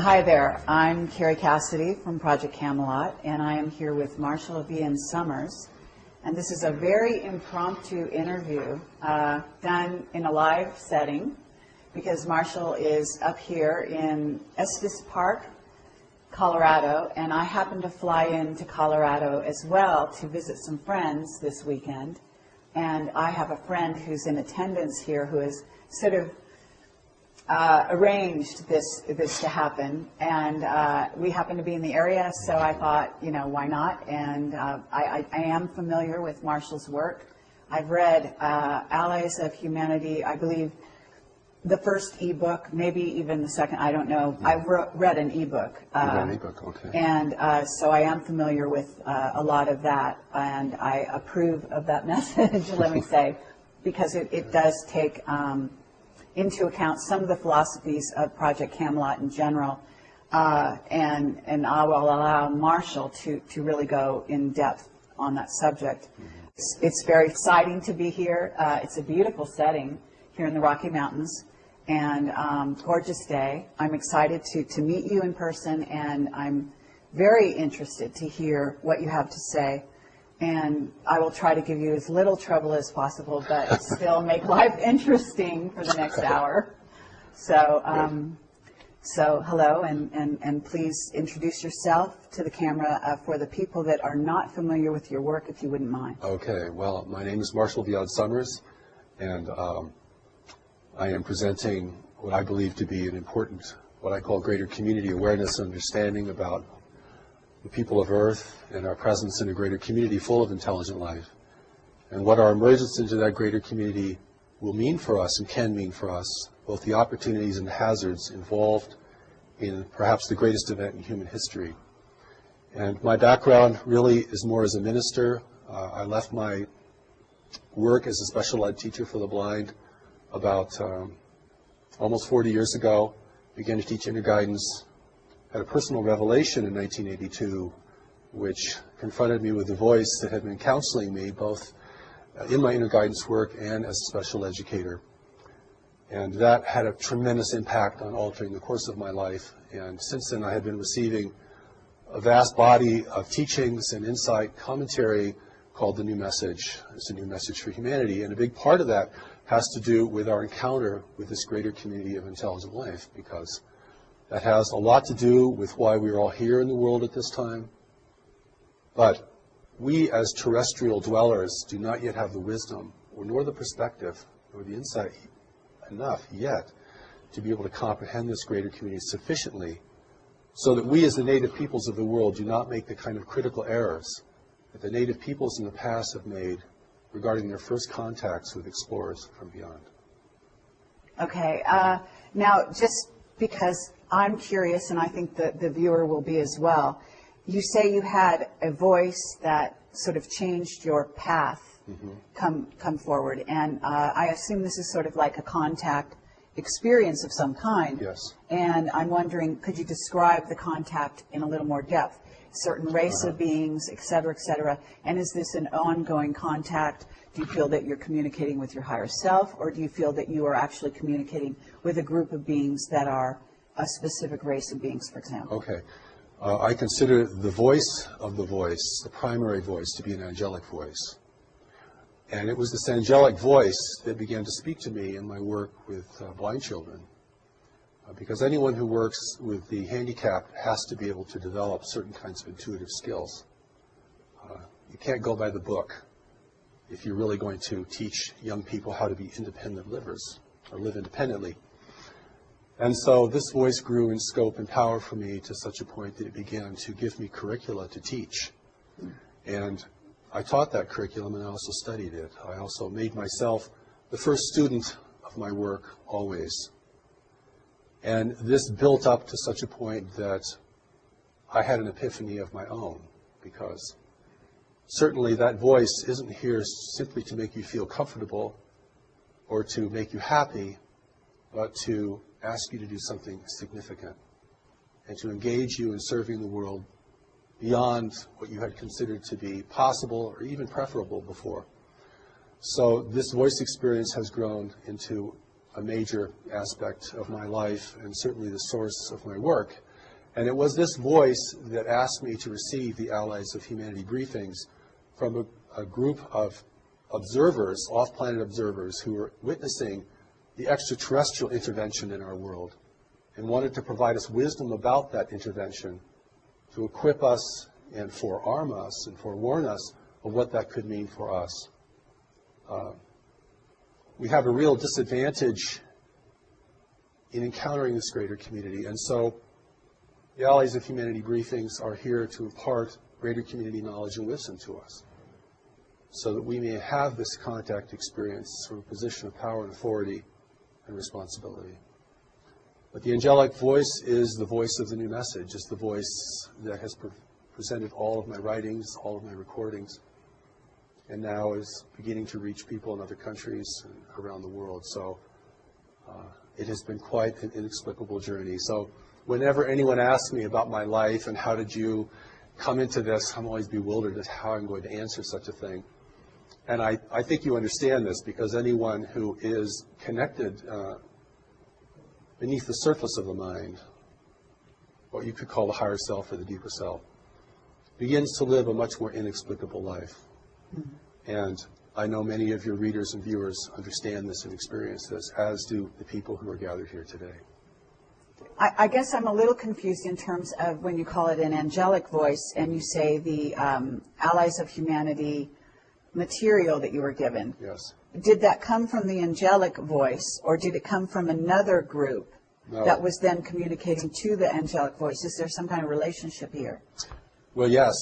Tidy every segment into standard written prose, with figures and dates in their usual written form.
Hi there, I'm Carrie Cassidy from Project Camelot, and I am here with Marshall V.N. Summers. And this is a very impromptu interview done in a live setting because Marshall is up here in Estes Park, Colorado, and I happen to fly into Colorado as well to visit some friends this weekend. And I have a friend who's in attendance here who has sort of arranged this to happen, and we happen to be in the area, so I thought, you know, why not? And I am familiar with Marshall's work. I've read Allies of Humanity, I believe the first ebook, maybe even the second, I don't know. I've read an ebook. Okay. And so I am familiar with a lot of that, and I approve of that message, let me say, because it does take into account some of the philosophies of Project Camelot in general, and I will allow Marshall to really go in depth on that subject. It's very exciting to be here. It's a beautiful setting here in the Rocky Mountains, and gorgeous day. I'm excited to meet you in person, and I'm very interested to hear what you have to say. And I will try to give you as little trouble as possible, but still make life interesting for the next hour. So, so hello, and please introduce yourself to the camera for the people that are not familiar with your work, if you wouldn't mind. Okay, well, my name is Marshall V.N. Summers, and I am presenting what I believe to be an important, what I call greater community awareness and understanding about the people of Earth and our presence in a greater community full of intelligent life, and what our emergence into that greater community will mean for us and can mean for us, both the opportunities and the hazards involved in perhaps the greatest event in human history. And my background really is more as a minister. I left my work as a special ed teacher for the blind about almost 40 years ago, began to teach inner guidance. Had a personal revelation in 1982, which confronted me with a voice that had been counseling me both in my inner guidance work and as a special educator. And that had a tremendous impact on altering the course of my life. And since then, I have been receiving a vast body of teachings and insight commentary called The New Message. It's a new message for humanity. And a big part of that has to do with our encounter with this greater community of intelligent life, because that has a lot to do with why we're all here in the world at this time. But we as terrestrial dwellers do not yet have the wisdom, or nor the perspective, nor the insight enough yet to be able to comprehend this greater community sufficiently so that we as the native peoples of the world do not make the kind of critical errors that the native peoples in the past have made regarding their first contacts with explorers from beyond. Okay, now just because I'm curious, and I think that the viewer will be as well. You say you had a voice that sort of changed your path come forward, and I assume this is sort of like a contact experience of some kind. Yes. And I'm wondering, could you describe the contact in a little more depth? Certain race of beings, et cetera, and is this an ongoing contact? Do you feel that you're communicating with your higher self, or do you feel that you are actually communicating with a group of beings that are a specific race of beings, for example? Okay. I consider the voice of the voice, the primary voice, to be an angelic voice. And it was this angelic voice that began to speak to me in my work with blind children. Because anyone who works with the handicapped has to be able to develop certain kinds of intuitive skills. You can't go by the book if you're really going to teach young people how to be independent livers or live independently. And so this voice grew in scope and power for me to such a point that it began to give me curricula to teach. And I taught that curriculum, and I also studied it. I also made myself the first student of my work always. And this built up to such a point that I had an epiphany of my own, because certainly that voice isn't here simply to make you feel comfortable or to make you happy, but to ask you to do something significant and to engage you in serving the world beyond what you had considered to be possible or even preferable before. So this voice experience has grown into a major aspect of my life and certainly the source of my work. And it was this voice that asked me to receive the Allies of Humanity briefings from a group of observers, off-planet observers, who were witnessing the extraterrestrial intervention in our world and wanted to provide us wisdom about that intervention to equip us and forearm us and forewarn us of what that could mean for us. We have a real disadvantage in encountering this greater community, and so the Allies of Humanity briefings are here to impart greater community knowledge and wisdom to us, so that we may have this contact experience from a position of power and authority and responsibility. But the angelic voice is the voice of the new message. It's the voice that has presented all of my writings, all of my recordings, and now is beginning to reach people in other countries and around the world. So it has been quite an inexplicable journey. So whenever anyone asks me about my life and how did you come into this, I'm always bewildered at how I'm going to answer such a thing. And I think you understand this, because anyone who is connected beneath the surface of the mind, what you could call the higher self or the deeper self, begins to live a much more inexplicable life. Mm-hmm. And I know many of your readers and viewers understand this and experience this, as do the people who are gathered here today. I guess I'm a little confused in terms of when you call it an angelic voice and you say the Allies of Humanity material that you were given. Yes. Did that come from the angelic voice, or did it come from another group that was then communicating to the angelic voice? Is there some kind of relationship here? Well, yes.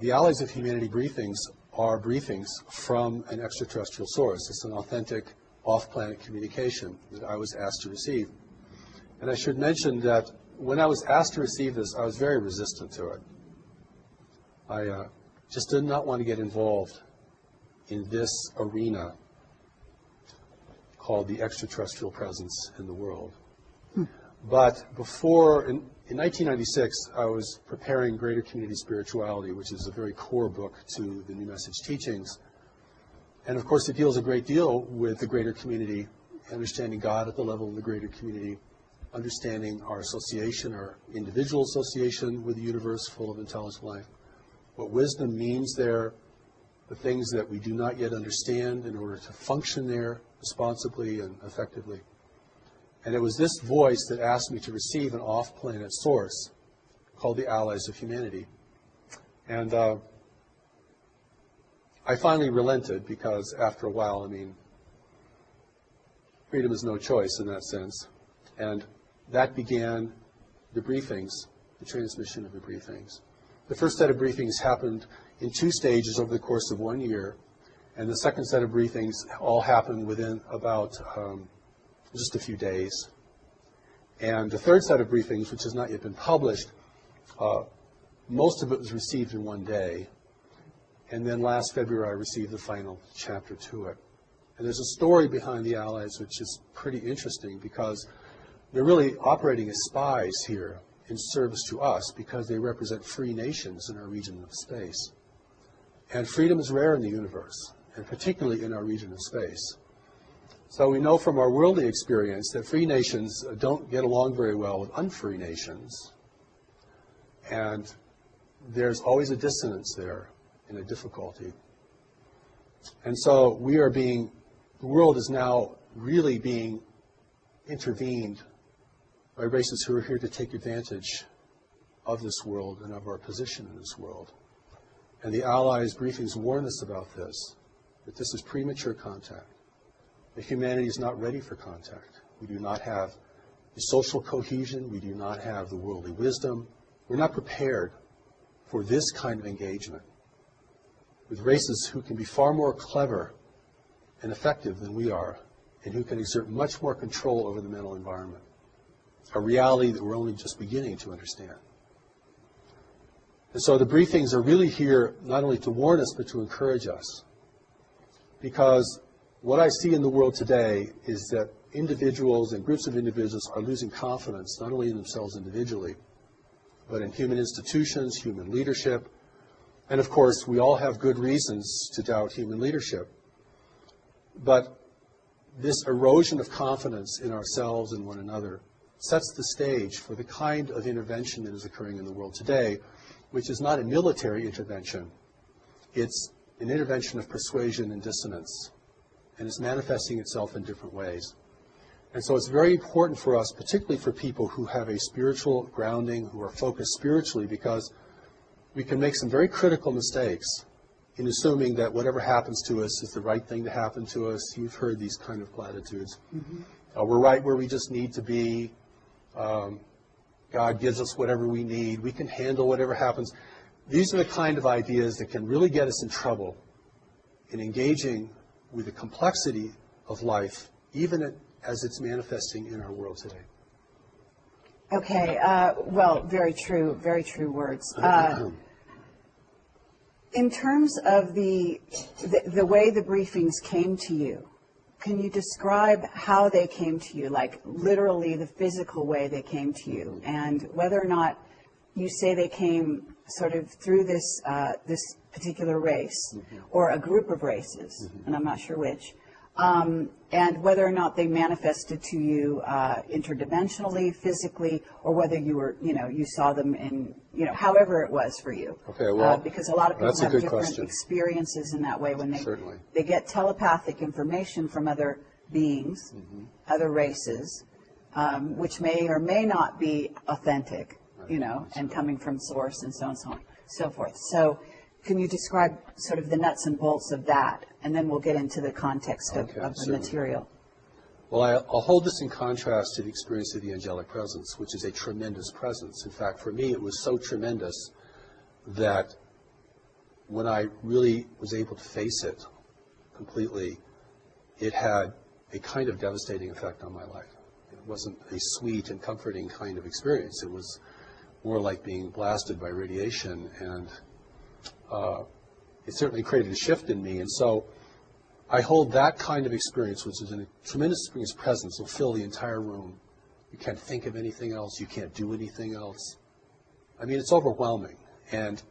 The Allies of Humanity briefings are briefings from an extraterrestrial source. It's an authentic off-planet communication that I was asked to receive. And I should mention that when I was asked to receive this, I was very resistant to it. I just did not want to get involved in this arena called the extraterrestrial presence in the world. But before, in 1996, I was preparing Greater Community Spirituality, which is a very core book to the New Message teachings. And of course, it deals a great deal with the greater community, understanding God at the level of the greater community, understanding our association, our individual association with the universe full of intelligent life, what wisdom means there, the things that we do not yet understand in order to function there responsibly and effectively. And it was this voice that asked me to receive an off-planet source called the Allies of Humanity. And I finally relented, because after a while, I mean, freedom is no choice in that sense. And that began the briefings, the transmission of the briefings. The first set of briefings happened in 2 stages over the course of 1 year, and the second set of briefings all happened within about just a few days. And the third set of briefings, which has not yet been published, most of it was received in 1 day. And then last February, I received the final chapter to it. And there's a story behind the Allies which is pretty interesting, because they're really operating as spies here in service to us, because they represent free nations in our region of space. And freedom is rare in the universe, and particularly in our region of space. So we know from our worldly experience that free nations don't get along very well with unfree nations. And there's always a dissonance there and a difficulty. And so the world is now really being intervened by races who are here to take advantage of this world and of our position in this world. And the Allies briefings warn us about this, that this is premature contact, that humanity is not ready for contact. We do not have the social cohesion. We do not have the worldly wisdom. We're not prepared for this kind of engagement with races who can be far more clever and effective than we are, and who can exert much more control over the mental environment, a reality that we're only just beginning to understand. And so the briefings are really here not only to warn us, but to encourage us. Because what I see in the world today is that individuals and groups of individuals are losing confidence, not only in themselves individually, but in human institutions, human leadership. And of course, we all have good reasons to doubt human leadership. But this erosion of confidence in ourselves and one another sets the stage for the kind of intervention that is occurring in the world today, which is not a military intervention. It's an intervention of persuasion and dissonance, and it's manifesting itself in different ways. And so it's very important for us, particularly for people who have a spiritual grounding, who are focused spiritually, because we can make some very critical mistakes in assuming that whatever happens to us is the right thing to happen to us. You've heard these kind of platitudes. We're right where we just need to be. God gives us whatever we need. We can handle whatever happens. These are the kind of ideas that can really get us in trouble in engaging with the complexity of life, even as it's manifesting in our world today. Okay, well, very true words. In terms of the way the briefings came to you, can you describe how they came to you, like literally the physical way they came to you, and whether or not you say they came sort of through this particular race or a group of races, and I'm not sure which, and whether or not they manifested to you interdimensionally, physically, or whether you were, you saw them in, however it was for you. Okay, well, because a lot of people have different question. experiences in that way when Certainly. they get telepathic information from other beings, other races, which may or may not be authentic, and coming from source and so on and so forth. So can you describe sort of the nuts and bolts of that, and then we'll get into the context of the material. Well, I'll hold this in contrast to the experience of the angelic presence, which is a tremendous presence. In fact, for me, it was so tremendous that when I really was able to face it completely, it had a kind of devastating effect on my life. It wasn't a sweet and comforting kind of experience. It was more like being blasted by radiation, and it certainly created a shift in me. And so I hold that kind of experience, which is a tremendous experience presence, will fill the entire room. You can't think of anything else. You can't do anything else. I mean, it's overwhelming. And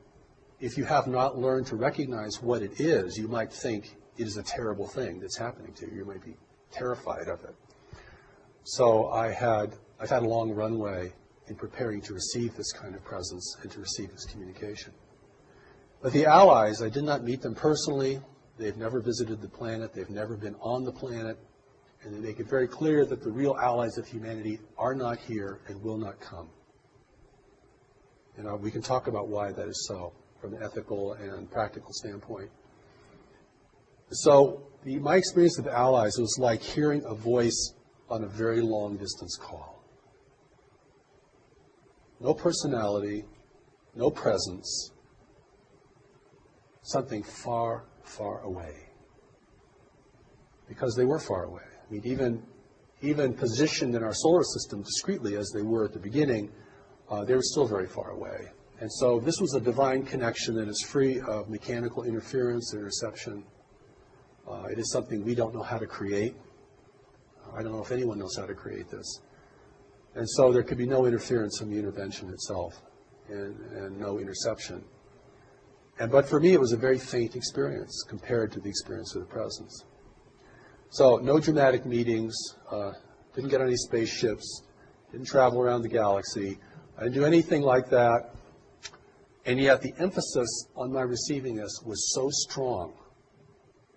if you have not learned to recognize what it is, you might think it is a terrible thing that's happening to you. You might be terrified of it. So I've had a long runway in preparing to receive this kind of presence and to receive this communication. But the allies, I did not meet them personally. They've never visited the planet. They've never been on the planet. And they make it very clear that the real allies of humanity are not here and will not come. And we can talk about why that is so from an ethical and practical standpoint. So my experience with the allies was like hearing a voice on a very long distance call. No personality, no presence, something far, far away. Because they were far away. I mean, even positioned in our solar system discreetly as they were at the beginning, they were still very far away. And so this was a divine connection that is free of mechanical interference or interception. It is something we don't know how to create. I don't know if anyone knows how to create this. And so there could be no interference from the intervention itself and no interception. But for me, it was a very faint experience compared to the experience of the presence. So no dramatic meetings, didn't get on any spaceships, didn't travel around the galaxy. I didn't do anything like that. And yet the emphasis on my receiving this was so strong.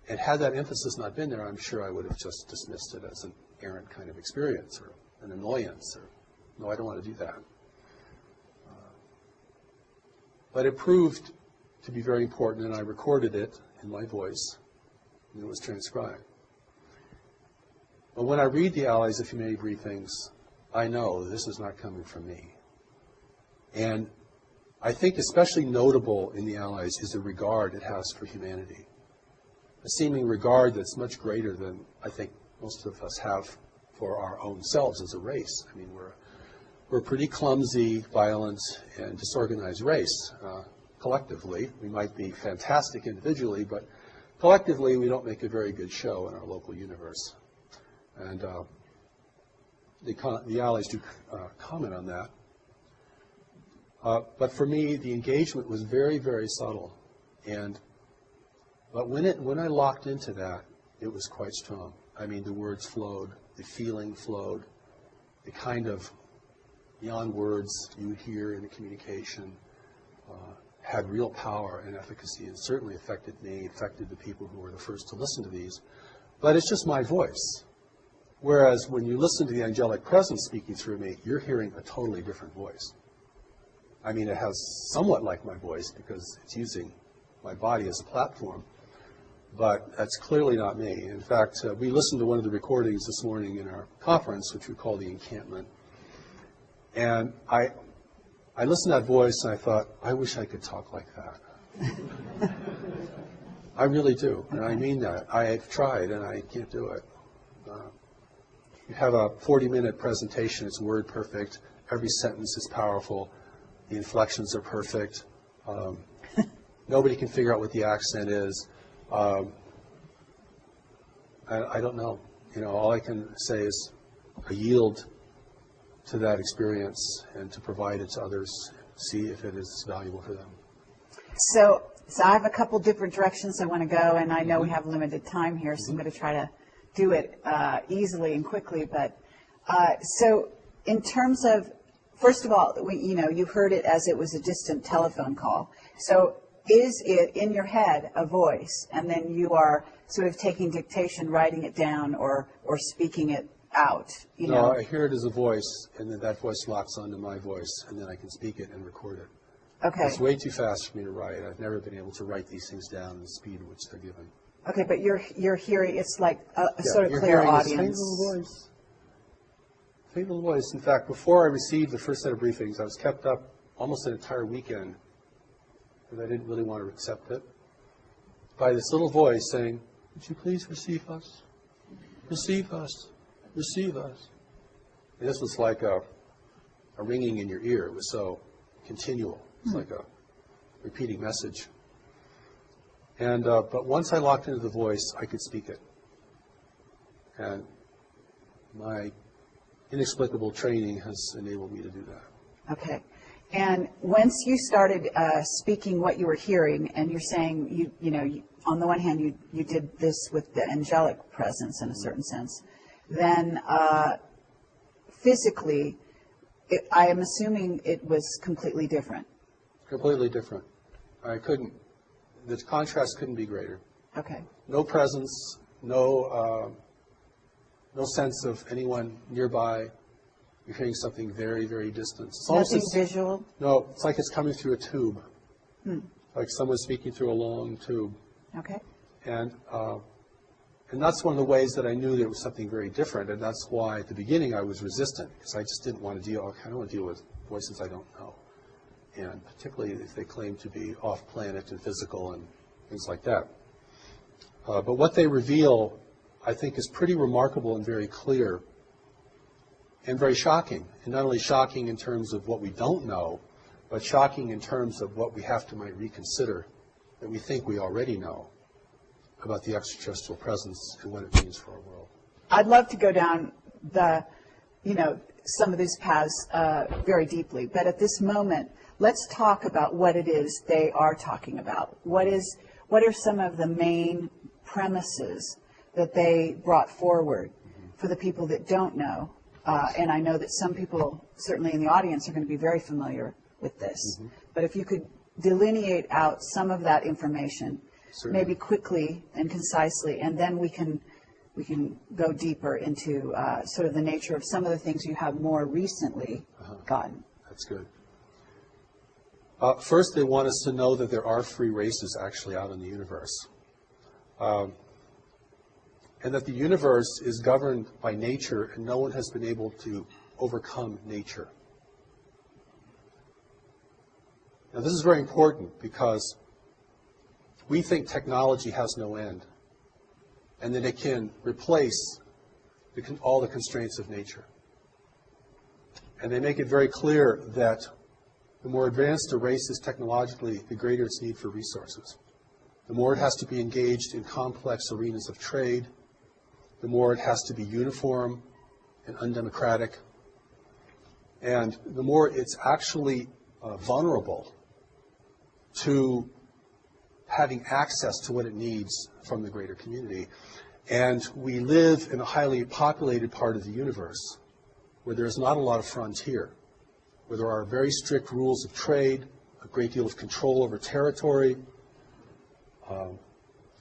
And had that emphasis not been there, I'm sure I would have just dismissed it as an errant kind of experience or an annoyance. Or, no, I don't want to do that. But it proved to be very important, and I recorded it in my voice, and it was transcribed. But when I read the Allies of Humanity briefings, I know this is not coming from me. And I think especially notable in the Allies is the regard it has for humanity. A seeming regard that's much greater than I think most of us have for our own selves as a race. I mean, we're a pretty clumsy, violent, and disorganized race. Collectively, we might be fantastic individually, but collectively we don't make a very good show in our local universe. And the Allies do comment on that. But for me, the engagement was very, very subtle. But when I locked into that, it was quite strong. I mean, the words flowed, the feeling flowed, the kind of beyond words you would hear in a communication, had real power and efficacy, and certainly affected me, affected the people who were the first to listen to these. But it's just my voice. Whereas when you listen to the angelic presence speaking through me, you're hearing a totally different voice. I mean, it has somewhat like my voice because it's using my body as a platform, but that's clearly not me. In fact, we listened to one of the recordings this morning in our conference, which we call the encampment, and I listened to that voice and I thought, I wish I could talk like that. I really do, and I mean that. I've tried and I can't do it. You have a 40-minute presentation, it's word perfect, every sentence is powerful, the inflections are perfect, nobody can figure out what the accent is. I don't know. You know, all I can say is I yield to that experience and to provide it to others, see if it is valuable for them. So I have a couple different directions I want to go, and I know we have limited time here, so I'm going to try to do it easily and quickly. But so in terms of, first of all, you heard it as it was a distant telephone call. So is it in your head a voice, and then you are sort of taking dictation, writing it down, or speaking it out? No, I hear it as a voice, and then that voice locks onto my voice, and then I can speak it and record it. Okay. It's way too fast for me to write. I've never been able to write these things down at the speed at which they're given. Okay, but you're hearing, it's like a sort of clear audience. Faint little voice. Faint little voice. In fact, before I received the first set of briefings, I was kept up almost an entire weekend because I didn't really want to accept it, by this little voice saying, would you please receive us? Receive us. Receive us. And this was like a ringing in your ear. It was so continual. It's like a repeating message. And but once I locked into the voice, I could speak it. And my inexplicable training has enabled me to do that. Okay. And once you started speaking what you were hearing, and you're saying, on the one hand, you did this with the angelic presence in a certain sense, then physically, I am assuming it was completely different. Completely different. The contrast couldn't be greater. Okay. No presence, no sense of anyone nearby. You're hearing something very, very distant. It's Nothing visual? No, it's like it's coming through a tube. Like someone speaking through a long tube. Okay. And that's one of the ways that I knew there was something very different, and that's why at the beginning I was resistant, because I just didn't want to deal with voices I don't know, and particularly if they claim to be off-planet and physical and things like that. But what they reveal, I think, is pretty remarkable and very clear and very shocking, and not only shocking in terms of what we don't know, but shocking in terms of what we have to might reconsider that we think we already know about the extraterrestrial presence and what it means for our world. I'd love to go down some of these paths very deeply, but at this moment, let's talk about what it is they are talking about. What are some of the main premises that they brought forward for the people that don't know? And I know that some people, certainly in the audience, are going to be very familiar with this. But if you could delineate out some of that information, certainly, maybe quickly and concisely, and then we can go deeper into sort of the nature of some of the things you have more recently gotten. That's good. First, they want us to know that there are free races actually out in the universe. And that the universe is governed by nature, and no one has been able to overcome nature. Now, this is very important because we think technology has no end, and that it can replace all the constraints of nature. And they make it very clear that the more advanced a race is technologically, the greater its need for resources. The more it has to be engaged in complex arenas of trade, the more it has to be uniform and undemocratic, and the more it's actually vulnerable to having access to what it needs from the greater community. And we live in a highly populated part of the universe where there's not a lot of frontier. where there are very strict rules of trade, a great deal of control over territory.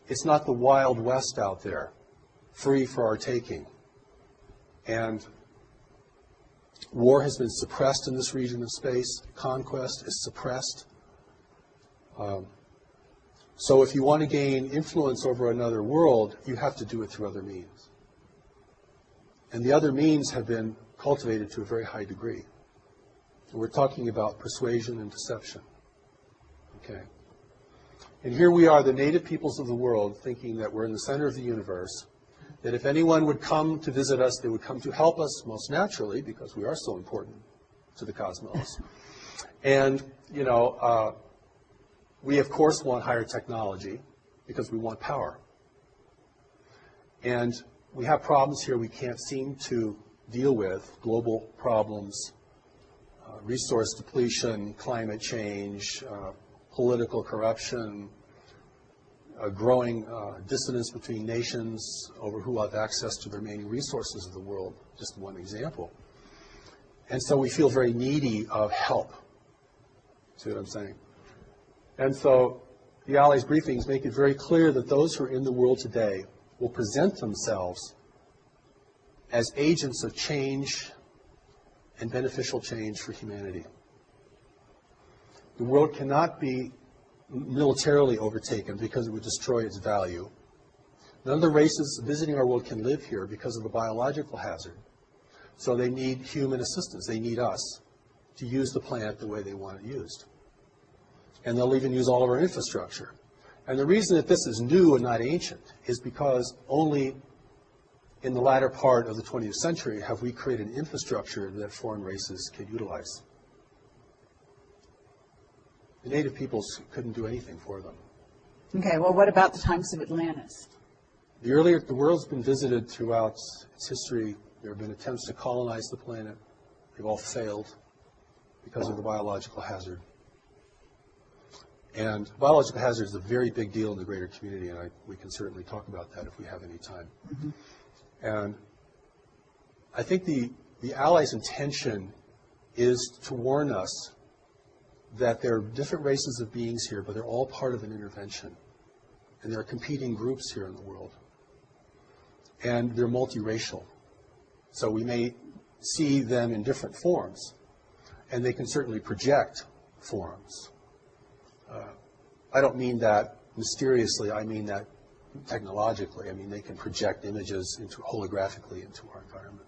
It's not the Wild West out there, free for our taking. And war has been suppressed in this region of space. Conquest is suppressed. So if you want to gain influence over another world, you have to do it through other means. And the other means have been cultivated to a very high degree. And we're talking about persuasion and deception. Okay. And here we are, the native peoples of the world, thinking that we're in the center of the universe, that if anyone would come to visit us, they would come to help us, most naturally, because we are so important to the cosmos. And, you know, we, of course, want higher technology because we want power. And we have problems here we can't seem to deal with, global problems, resource depletion, climate change, political corruption, a growing dissonance between nations over who have access to the remaining resources of the world, just one example. And so we feel very needy of help. See what I'm saying? And so the Allies briefings make it very clear that those who are in the world today will present themselves as agents of change and beneficial change for humanity. The world cannot be militarily overtaken because it would destroy its value. None of the races visiting our world can live here because of the biological hazard. So they need human assistance. They need us to use the planet the way they want it used. And they'll even use all of our infrastructure. And the reason that this is new and not ancient is because only in the latter part of the 20th century have we created an infrastructure that foreign races can utilize. The native peoples couldn't do anything for them. Okay, well, what about the times of Atlantis? The world's been visited throughout its history. There have been attempts to colonize the planet. They've all failed because of the biological hazard. And biological hazard is a very big deal in the greater community, and we can certainly talk about that if we have any time. Mm-hmm. And I think the Allies' intention is to warn us that there are different races of beings here, but they're all part of an intervention. And there are competing groups here in the world. And they're multiracial. So we may see them in different forms, and they can certainly project forms. I don't mean that mysteriously, I mean that technologically. I mean, they can project images holographically into our environment.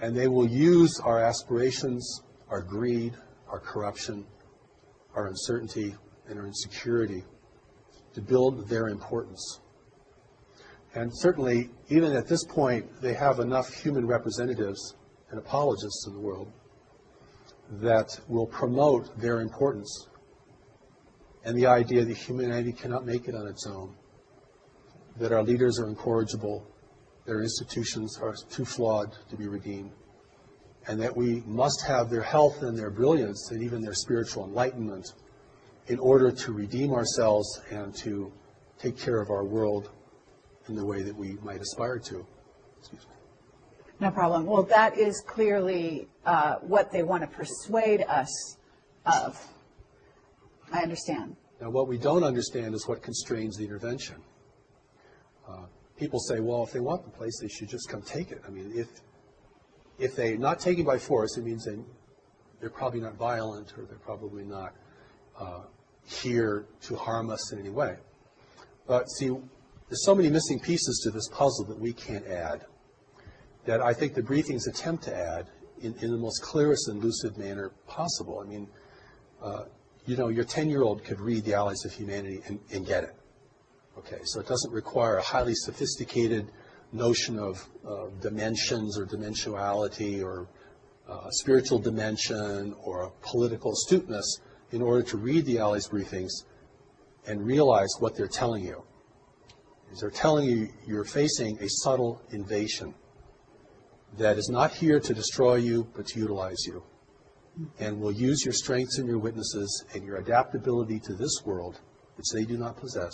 And they will use our aspirations, our greed, our corruption, our uncertainty, and our insecurity to build their importance. And certainly, even at this point, they have enough human representatives and apologists in the world that will promote their importance and the idea that humanity cannot make it on its own, that our leaders are incorrigible, their institutions are too flawed to be redeemed, and that we must have their health and their brilliance and even their spiritual enlightenment in order to redeem ourselves and to take care of our world in the way that we might aspire to. Excuse me. No problem. Well, that is clearly what they want to persuade us of. I understand. Now, what we don't understand is what constrains the intervention. People say, well, if they want the place, they should just come take it. I mean, if they're not taken by force, it means they're probably not violent, or they're probably not here to harm us in any way. But see, there's so many missing pieces to this puzzle that we can't add, that I think the briefings attempt to add in the most clearest and lucid manner possible. I mean, you know, your 10-year-old could read The Allies of Humanity and get it. Okay, so it doesn't require a highly sophisticated notion of dimensions or dimensionality or spiritual dimension or political astuteness in order to read the Allies briefings and realize what they're telling you. They're telling you you're facing a subtle invasion that is not here to destroy you, but to utilize you, and will use your strengths and your witnesses and your adaptability to this world, which they do not possess,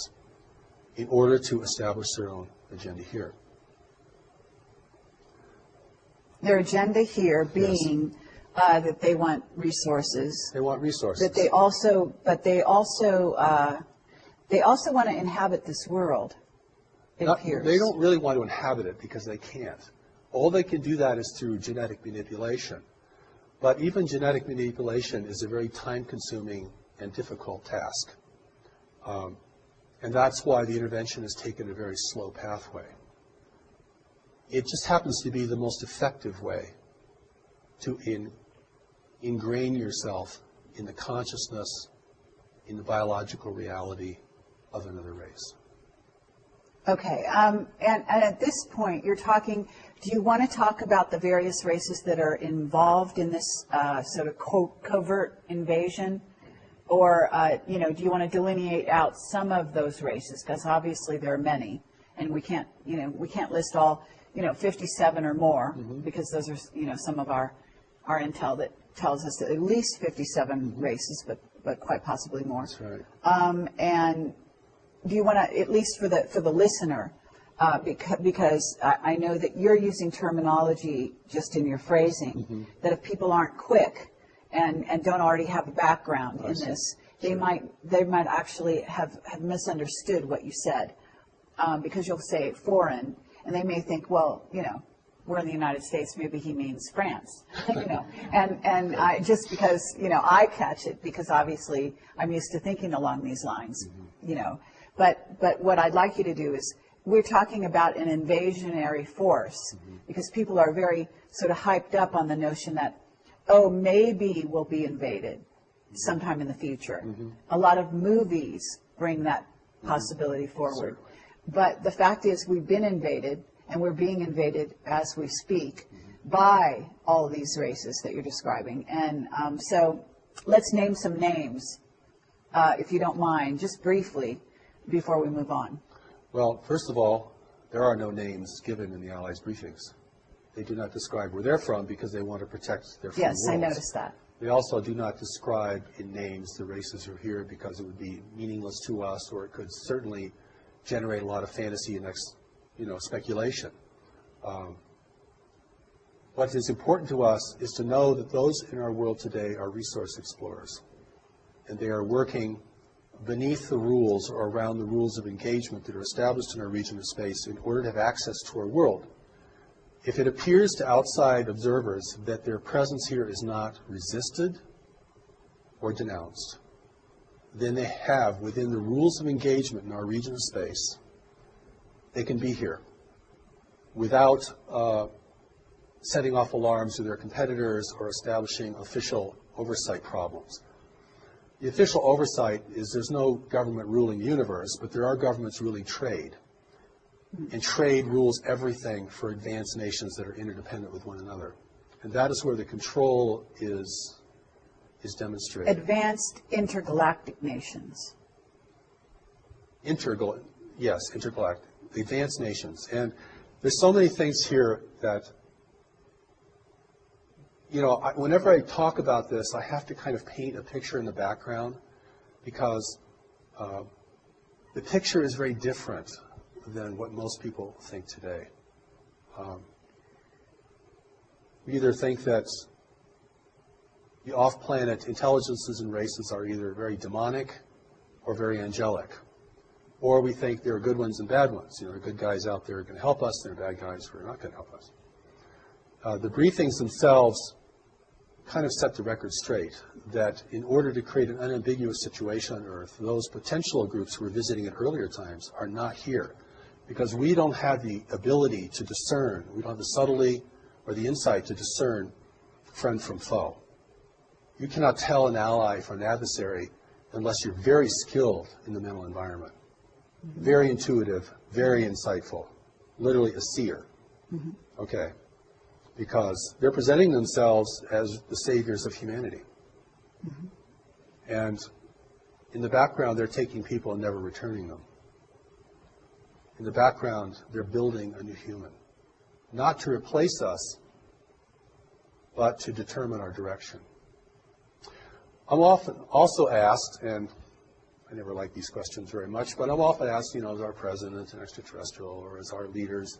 in order to establish their own agenda here. Their agenda here being That they want resources. They want resources. That they also, but they also want to inhabit this world. It appears. They don't really want to inhabit it because they can't. All they can do that is through genetic manipulation. But even genetic manipulation is a very time-consuming and difficult task. And that's why the intervention has taken a very slow pathway. It just happens to be the most effective way to ingrain yourself in the consciousness, in the biological reality of another race. Okay, and at this point, you're talking, do you want to talk about the various races that are involved in this sort of covert invasion? Or, do you want to delineate out some of those races? Because obviously there are many, and we can't list all, 57 or more, because those are, some of our intel that tells us that at least 57 races, but quite possibly more. That's right. And do you want to, at least for the listener, because I know that you're using terminology just in your phrasing, that if people aren't quick and don't already have a background in this, they might actually have misunderstood what you said, because you'll say foreign, and they may think, well, we're in the United States, maybe he means France, and I, just because, I catch it, because obviously I'm used to thinking along these lines, But what I'd like you to do is, we're talking about an invasionary force, because people are very sort of hyped up on the notion that, oh, maybe we'll be invaded sometime in the future. A lot of movies bring that possibility forward. But the fact is, we've been invaded, and we're being invaded as we speak by all of these races that you're describing. And so let's name some names, if you don't mind, just briefly, before we move on. Well, first of all, there are no names given in the Allies' briefings. They do not describe where they're from because they want to protect their free worlds. Yes, I noticed that. They also do not describe in names the races who are here because it would be meaningless to us, or it could certainly generate a lot of fantasy and speculation. What is important to us is to know that those in our world today are resource explorers, and they are working beneath the rules or around the rules of engagement that are established in our region of space in order to have access to our world. If it appears to outside observers that their presence here is not resisted or denounced, then they have, within the rules of engagement in our region of space, they can be here without setting off alarms to their competitors or establishing official oversight problems. The official oversight is there's no government ruling the universe, but there are governments ruling trade. And trade rules everything for advanced nations that are interdependent with one another. And that is where the control is demonstrated. Advanced intergalactic nations. Yes, intergalactic. Advanced nations. And there's so many things here that, whenever I talk about this, I have to kind of paint a picture in the background, because the picture is very different than what most people think today. We either think that the off-planet intelligences and races are either very demonic or very angelic, or we think there are good ones and bad ones. There are good guys out there who are going to help us, there are bad guys who are not going to help us. The briefings themselves kind of set the record straight, that in order to create an unambiguous situation on Earth, those potential groups who were visiting at earlier times are not here, because we don't have the ability to discern, we don't have the subtlety or the insight to discern friend from foe. You cannot tell an ally from an adversary unless you're very skilled in the mental environment. Very intuitive, very insightful, literally a seer. Okay. Because they're presenting themselves as the saviors of humanity. And in the background, they're taking people and never returning them. In the background, they're building a new human. Not to replace us, but to determine our direction. I'm often also asked, and I never like these questions very much, but I'm often asked, is our president an extraterrestrial, or is our leaders?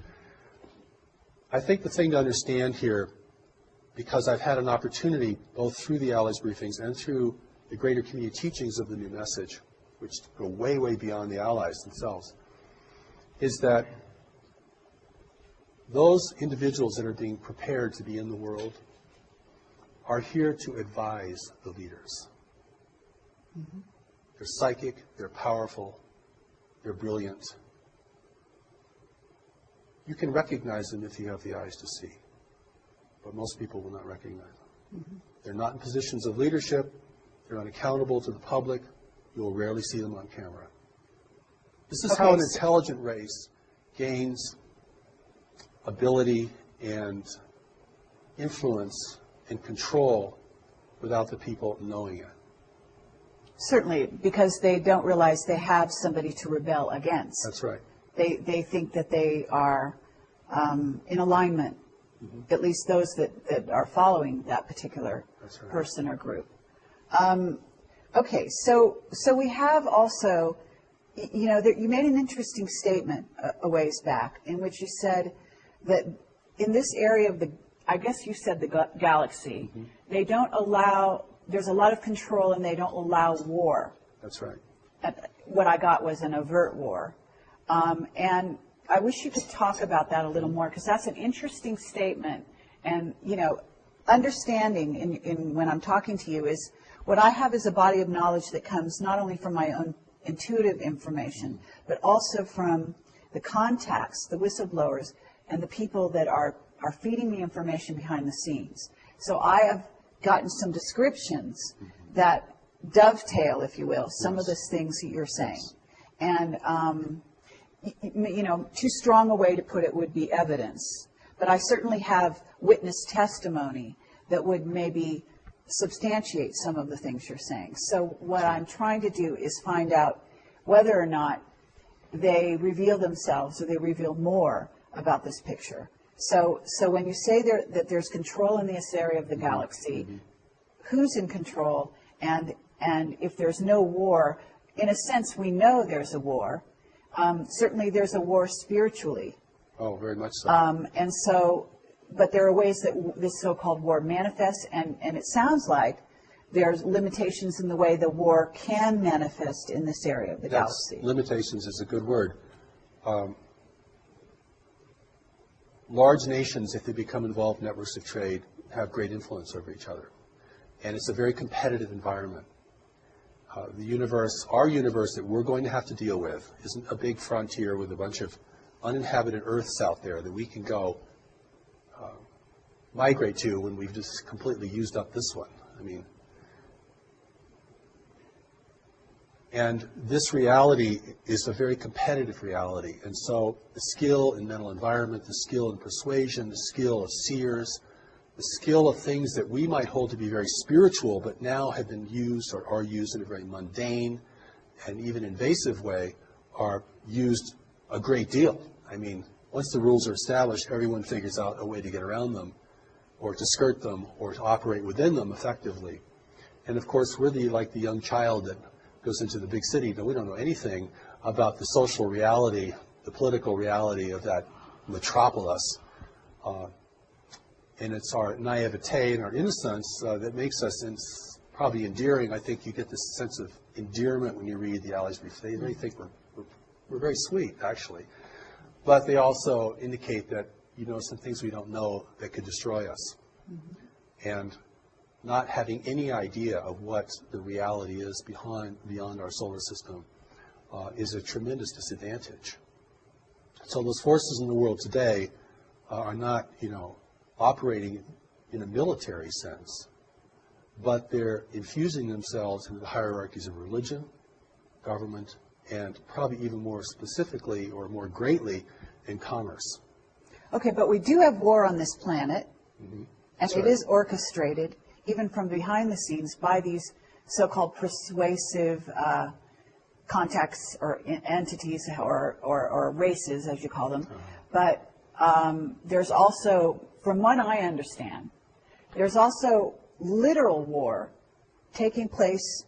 I think the thing to understand here because I've had an opportunity, both through the Allies briefings and through the greater community teachings of the new message, which go way, way beyond the Allies themselves, is that those individuals that are being prepared to be in the world are here to advise the leaders. Mm-hmm. They're psychic, they're powerful, they're brilliant. You can recognize them if you have the eyes to see, but most people will not recognize them. Mm-hmm. They're not in positions of leadership, they're not accountable to the public, you will rarely see them on camera. This is how an intelligent race gains ability and influence and control without the people knowing it. Certainly, because they don't realize they have somebody to rebel against. That's right. They think that they are in alignment, mm-hmm. at least those that are following that particular right. person or group. Okay, so we have also, you know, you made an interesting statement a ways back in which you said that in this area of the, I guess you said the galaxy, mm-hmm. they don't allow, there's a lot of control and they don't allow war. That's right. What I got was an overt war. And I wish you could talk about that a little more, because that's an interesting statement. And, you know, understanding in when I'm talking to you is what I have is a body of knowledge that comes not only from my own intuitive information, but also from the contacts, the whistleblowers, and the people that are feeding me information behind the scenes. So I have gotten some descriptions that dovetail, if you will, some of the things that you're saying. And, you know, too strong a way to put it would be evidence. But I certainly have witness testimony that would maybe substantiate some of the things you're saying. So what I'm trying to do is find out whether or not they reveal themselves or they reveal more about this picture. So when you say that there's control in this area of the galaxy, mm-hmm. who's in control? And if there's no war, in a sense, we know there's a war. Certainly there's a war spiritually. Oh, very much so. And so, but there are ways that this so-called war manifests, and it sounds like there's limitations in the way the war can manifest in this area of the galaxy. Limitations is a good word. Large nations, if they become involved in networks of trade, have great influence over each other. And it's a very competitive environment. The universe, our universe that we're going to have to deal with, isn't a big frontier with a bunch of uninhabited Earths out there that we can go migrate to when we've just completely used up this one. I mean, and this reality is a very competitive reality. And so the skill in mental environment, the skill in persuasion, the skill of seers, the skill of things that we might hold to be very spiritual, but now have been used or are used in a very mundane and even invasive way, are used a great deal. I mean, once the rules are established, everyone figures out a way to get around them, or to skirt them, or to operate within them effectively. And of course, we're like the young child that goes into the big city, but we don't know anything about the social reality, the political reality of that metropolis. And it's our naivete and our innocence that makes us probably endearing. I think you get this sense of endearment when you read the Allies brief. They really think we're very sweet, actually. But they also indicate that, you know, some things we don't know that could destroy us. Mm-hmm. And not having any idea of what the reality is beyond our solar system is a tremendous disadvantage. So those forces in the world today are not, you know, operating in a military sense, but they're infusing themselves into the hierarchies of religion, government, and probably even more specifically or more greatly in commerce. Okay, but we do have war on this planet, mm-hmm. and Sorry. It is orchestrated, even from behind the scenes, by these so-called persuasive contacts or entities or races, as you call them. Uh-huh. But there's also, from what I understand, there's also literal war taking place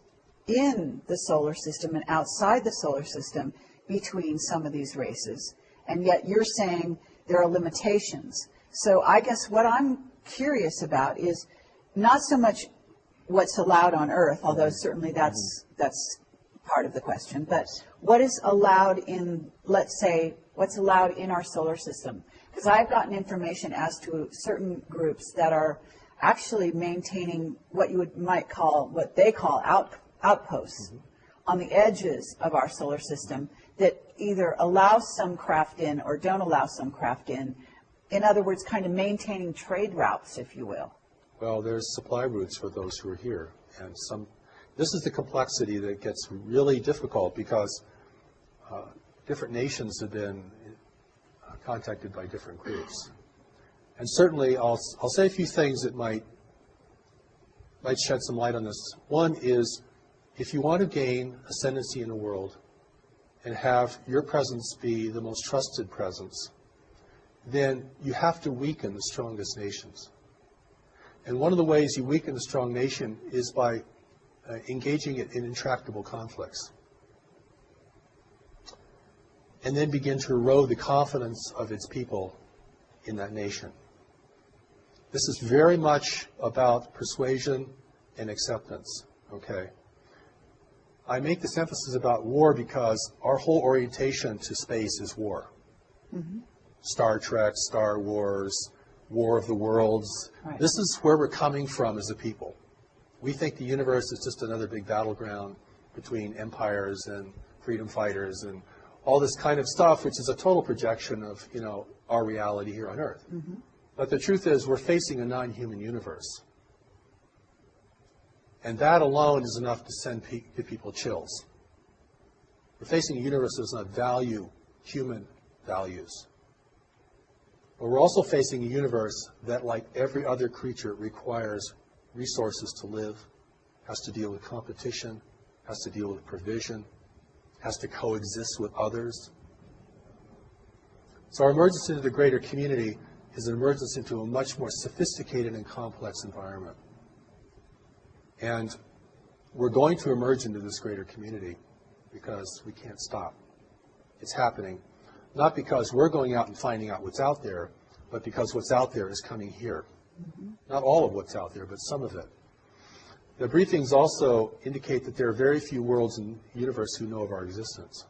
in the solar system and outside the solar system between some of these races. And yet you're saying there are limitations. So I guess what I'm curious about is not so much what's allowed on Earth, although certainly that's part of the question, but what is allowed in, let's say, what's allowed in our solar system. Because I've gotten information as to certain groups that are actually maintaining what what they call outposts on the edges of our solar system that either allow some craft in or don't allow some craft in. In other words, kind of maintaining trade routes, if you will. Well, there's supply routes for those who are here, and this is the complexity that gets really difficult because different nations have been contacted by different groups. And certainly, I'll say a few things that might shed some light on this. One is, if you want to gain ascendancy in the world and have your presence be the most trusted presence, then you have to weaken the strongest nations. And one of the ways you weaken a strong nation is by engaging it in intractable conflicts. And then begin to erode the confidence of its people in that nation. This is very much about persuasion and acceptance, okay? I make this emphasis about war because our whole orientation to space is war. Mm-hmm. Star Trek, Star Wars, War of the Worlds. Right. This is where we're coming from as a people. We think the universe is just another big battleground between empires and freedom fighters and all this kind of stuff, which is a total projection of, our reality here on Earth. Mm-hmm. But the truth is, we're facing a non-human universe. And that alone is enough to send people chills. We're facing a universe that does not value human values. But we're also facing a universe that, like every other creature, requires resources to live, has to deal with competition, has to deal with provision, has to coexist with others. So our emergence into the greater community is an emergence into a much more sophisticated and complex environment. And we're going to emerge into this greater community because we can't stop. It's happening, not because we're going out and finding out what's out there, but because what's out there is coming here. Mm-hmm. Not all of what's out there, but some of it. The briefings also indicate that there are very few worlds in the universe who know of our existence.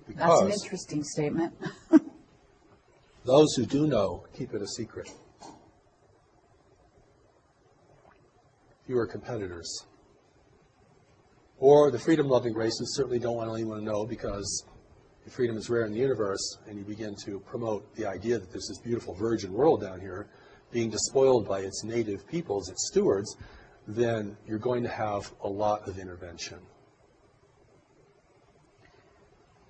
That's an interesting statement. Those who do know keep it a secret. Fewer competitors. Or the freedom-loving races certainly don't want anyone to know because freedom is rare in the universe, and you begin to promote the idea that there's this beautiful virgin world down here being despoiled by its native peoples, its stewards, then you're going to have a lot of intervention.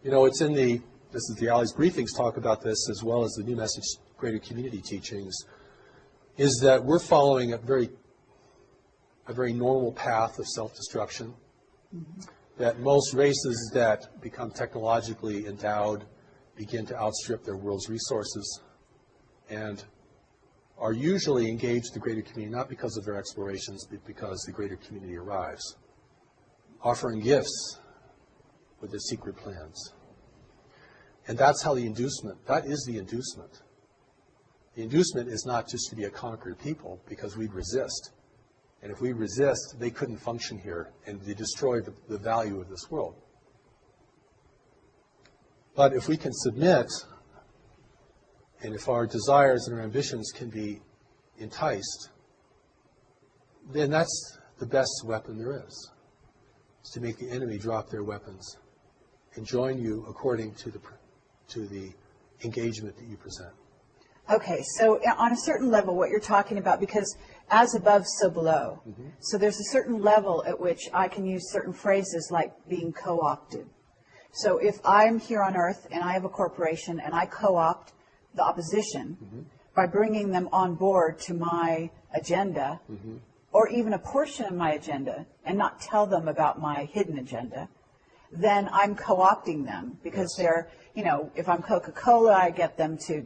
It's in this is the Ali's briefings talk about this, as well as the New Message Greater Community teachings, is that we're following a very normal path of self-destruction. Mm-hmm. That most races that become technologically endowed begin to outstrip their world's resources and are usually engaged in the greater community, not because of their explorations, but because the greater community arrives, offering gifts with their secret plans. And that's how that is the inducement. The inducement is not just to be a conquered people, because we'd resist. And if we resist, they couldn't function here, and they destroy the value of this world. But if we can submit, and if our desires and our ambitions can be enticed, then that's the best weapon there is to make the enemy drop their weapons and join you according to the engagement that you present. Okay, so on a certain level, what you're talking about, because as above, so below. Mm-hmm. So there's a certain level at which I can use certain phrases like being co-opted. So if I'm here on Earth and I have a corporation and I co-opt the opposition mm-hmm. by bringing them on board to my agenda, mm-hmm. or even a portion of my agenda, and not tell them about my hidden agenda, then I'm co-opting them because yes. they're, if I'm Coca-Cola, I get them to,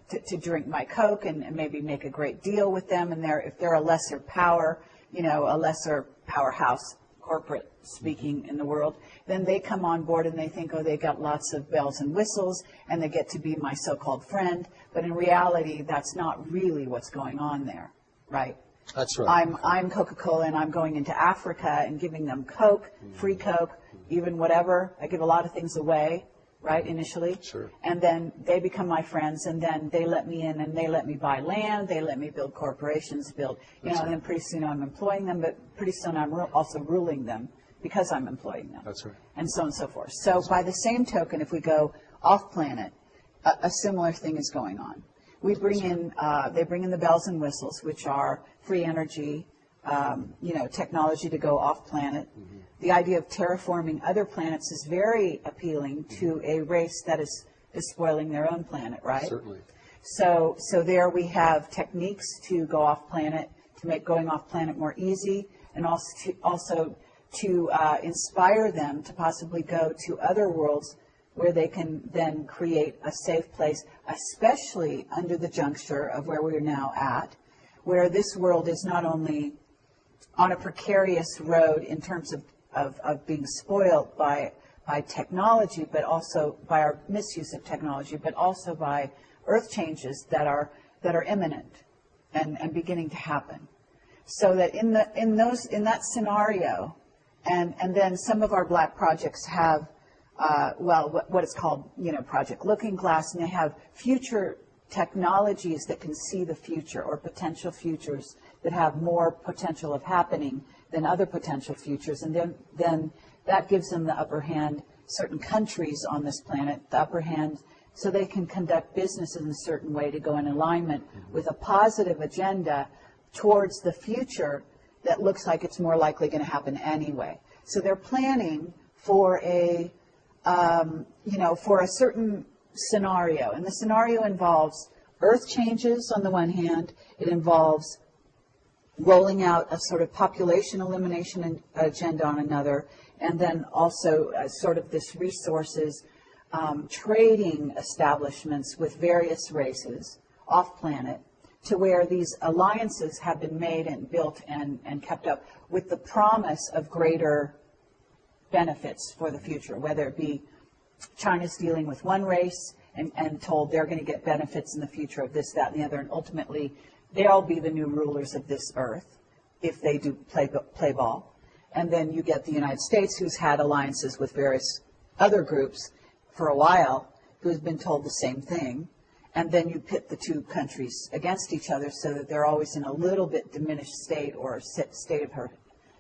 to drink my Coke and maybe make a great deal with them. And if they're a lesser power, a lesser powerhouse corporate speaking in the world, then they come on board and they think, oh, they got lots of bells and whistles and they get to be my so-called friend. But in reality, that's not really what's going on there, right? That's right. I'm Coca-Cola and I'm going into Africa and giving them Coke, free Coke, even whatever. I give a lot of things away, right, initially. Sure. And then they become my friends, and then they let me in and they let me buy land, they let me build corporations, and then pretty soon I'm employing them, but pretty soon I'm also ruling them because I'm employing them. That's right. And so on and so forth. So by the same token, if we go off planet, a similar thing is going on. We bring in, they bring in the bells and whistles, which are free energy, technology to go off planet. The idea of terraforming other planets is very appealing to a race that is spoiling their own planet, right? Certainly. So there we have techniques to go off planet, to make going off planet more easy, and also to inspire them to possibly go to other worlds where they can then create a safe place, especially under the juncture of where we're now at, where this world is not only on a precarious road in terms of being spoiled by technology, but also by our misuse of technology, but also by earth changes that are imminent and beginning to happen. So that in that scenario, and then some of our black projects have what is called, Project Looking Glass, and they have future technologies that can see the future, or potential futures that have more potential of happening than other potential futures, and then that gives them the upper hand, certain countries on this planet, the upper hand, so they can conduct business in a certain way to go in alignment with a positive agenda towards the future that looks like it's more likely going to happen anyway. So they're planning for a certain scenario, and the scenario involves earth changes on the one hand, it involves rolling out a sort of population elimination agenda on another, and then also sort of this resources trading establishments with various races off planet, to where these alliances have been made and built and kept up with the promise of greater benefits for the future, whether it be China's dealing with one race and told they're going to get benefits in the future of this, that, and the other, and ultimately they'll be the new rulers of this earth if they do play ball. And then you get the United States, who's had alliances with various other groups for a while, who's been told the same thing. And then you pit the two countries against each other so that they're always in a little bit diminished state, or state of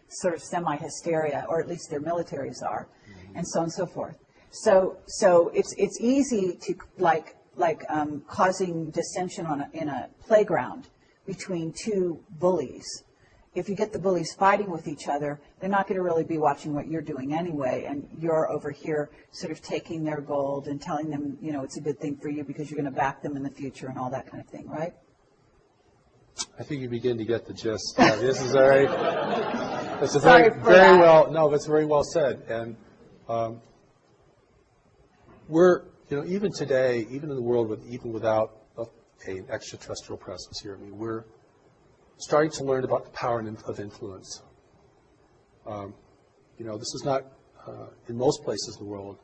sort of semi-hysteria, or at least their militaries are, and so on and so forth. So it's easy to causing dissension in a playground between two bullies. If you get the bullies fighting with each other, they're not going to really be watching what you're doing anyway, and you're over here sort of taking their gold and telling them, it's a good thing for you because you're going to back them in the future and all that kind of thing, right? I think you begin to get the gist. This is very, it's a Sorry very, for very that. well, no, it's very well said. And we're, even today, even in the world even without an extraterrestrial presence here, we're starting to learn about the power of influence. This is not, in most places in the world,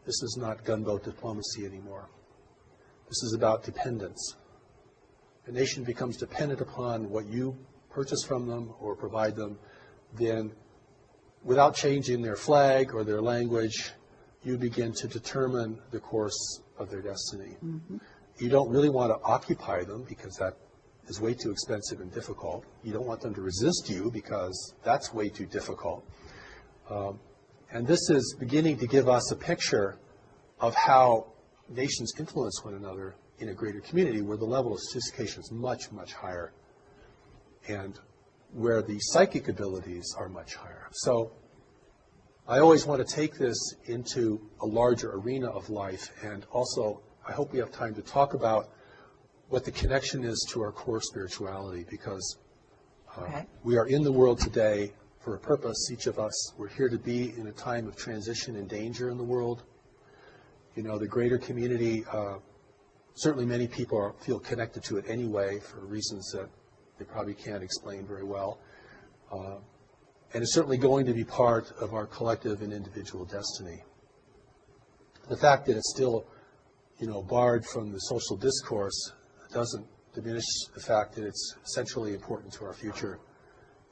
this is not gunboat diplomacy anymore. This is about dependence. A nation becomes dependent upon what you purchase from them or provide them, then without changing their flag or their language, you begin to determine the course of their destiny. Mm-hmm. You don't really want to occupy them because that is way too expensive and difficult. You don't want them to resist you because that's way too difficult. And this is beginning to give us a picture of how nations influence one another in a greater community, where the level of sophistication is much, much higher, and where the psychic abilities are much higher. So I always want to take this into a larger arena of life, and also I hope we have time to talk about what the connection is to our core spirituality, because we are in the world today for a purpose, each of us. We're here to be in a time of transition and danger in the world. The greater community, certainly many people feel connected to it anyway for reasons that they probably can't explain very well. and is certainly going to be part of our collective and individual destiny. The fact that it's still, barred from the social discourse doesn't diminish the fact that it's centrally important to our future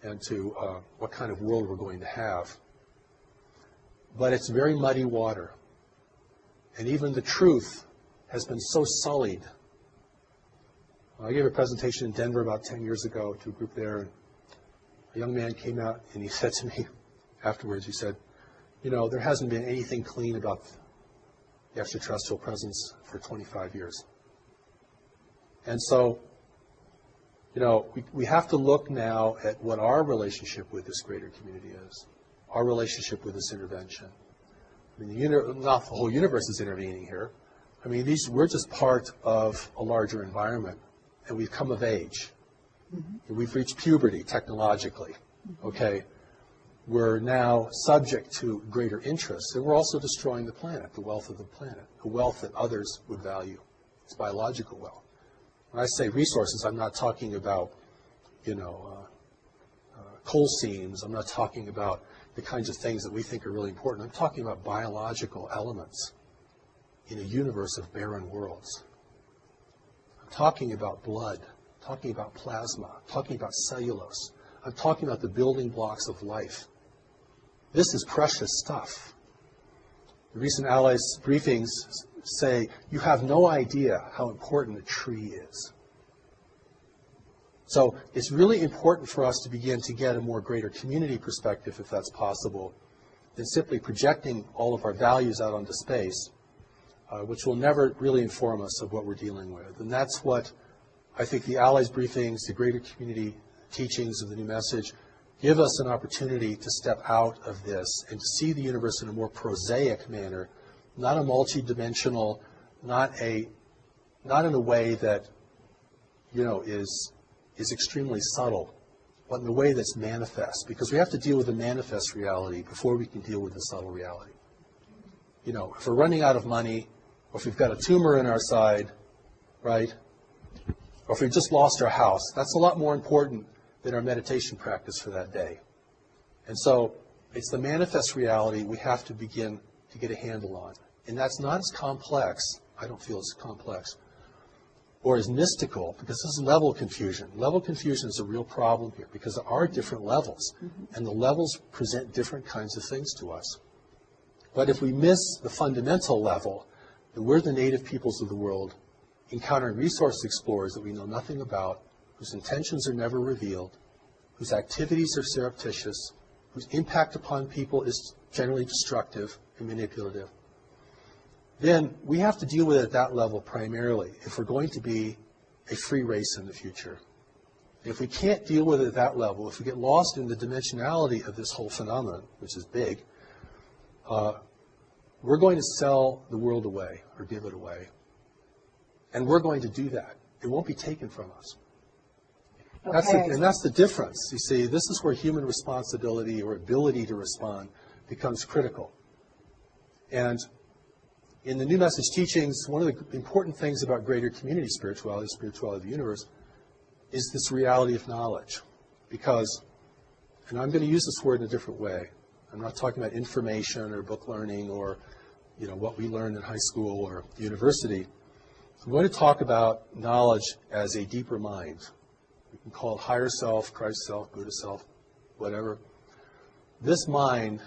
and to what kind of world we're going to have. But it's very muddy water. And even the truth has been so sullied. I gave a presentation in Denver about 10 years ago to a group there. And a young man came out and he said to me afterwards, he said, there hasn't been anything clean about the extraterrestrial presence for 25 years. And so, we have to look now at what our relationship with this greater community is, our relationship with this intervention. I mean, not the whole universe is intervening here. I mean, we're just part of a larger environment, and we've come of age. And we've reached puberty technologically, okay? We're now subject to greater interests, and we're also destroying the planet, the wealth of the planet, the wealth that others would value. It's biological wealth. When I say resources, I'm not talking about, coal seams. I'm not talking about the kinds of things that we think are really important. I'm talking about biological elements in a universe of barren worlds. I'm talking about blood. I'm talking about plasma. I'm talking about cellulose. I'm talking about the building blocks of life. This is precious stuff. The recent Allies briefings say, you have no idea how important a tree is. So it's really important for us to begin to get a more greater community perspective, if that's possible, than simply projecting all of our values out onto space, which will never really inform us of what we're dealing with. And that's what I think the Allies briefings, the greater community teachings of the new message, give us an opportunity to step out of this and to see the universe in a more prosaic manner, not a multidimensional, not in a way that, is extremely subtle, but in a way that's manifest, because we have to deal with the manifest reality before we can deal with the subtle reality. If we're running out of money, or if we've got a tumor in our side, right, or if we've just lost our house, that's a lot more important than our meditation practice for that day. And so it's the manifest reality we have to begin to get a handle on. And that's not as complex, I don't feel as complex, or as mystical, because this is level confusion. Level confusion is a real problem here, because there are different levels, and the levels present different kinds of things to us. But if we miss the fundamental level, then we're the native peoples of the world, encountering resource explorers that we know nothing about, whose intentions are never revealed, whose activities are surreptitious, whose impact upon people is generally destructive and manipulative. Then we have to deal with it at that level primarily if we're going to be a free race in the future. If we can't deal with it at that level, if we get lost in the dimensionality of this whole phenomenon, which is big, we're going to sell the world away or give it away. And we're going to do that. It won't be taken from us. Okay. That's the difference. You see, this is where human responsibility or ability to respond becomes critical. And in the New Message teachings, one of the important things about greater community spirituality, the spirituality of the universe, is this reality of knowledge. Because, and I'm going to use this word in a different way. I'm not talking about information or book learning or, what we learned in high school or university. I'm going to talk about knowledge as a deeper mind. We can call it higher self, Christ self, Buddha self, whatever. This mind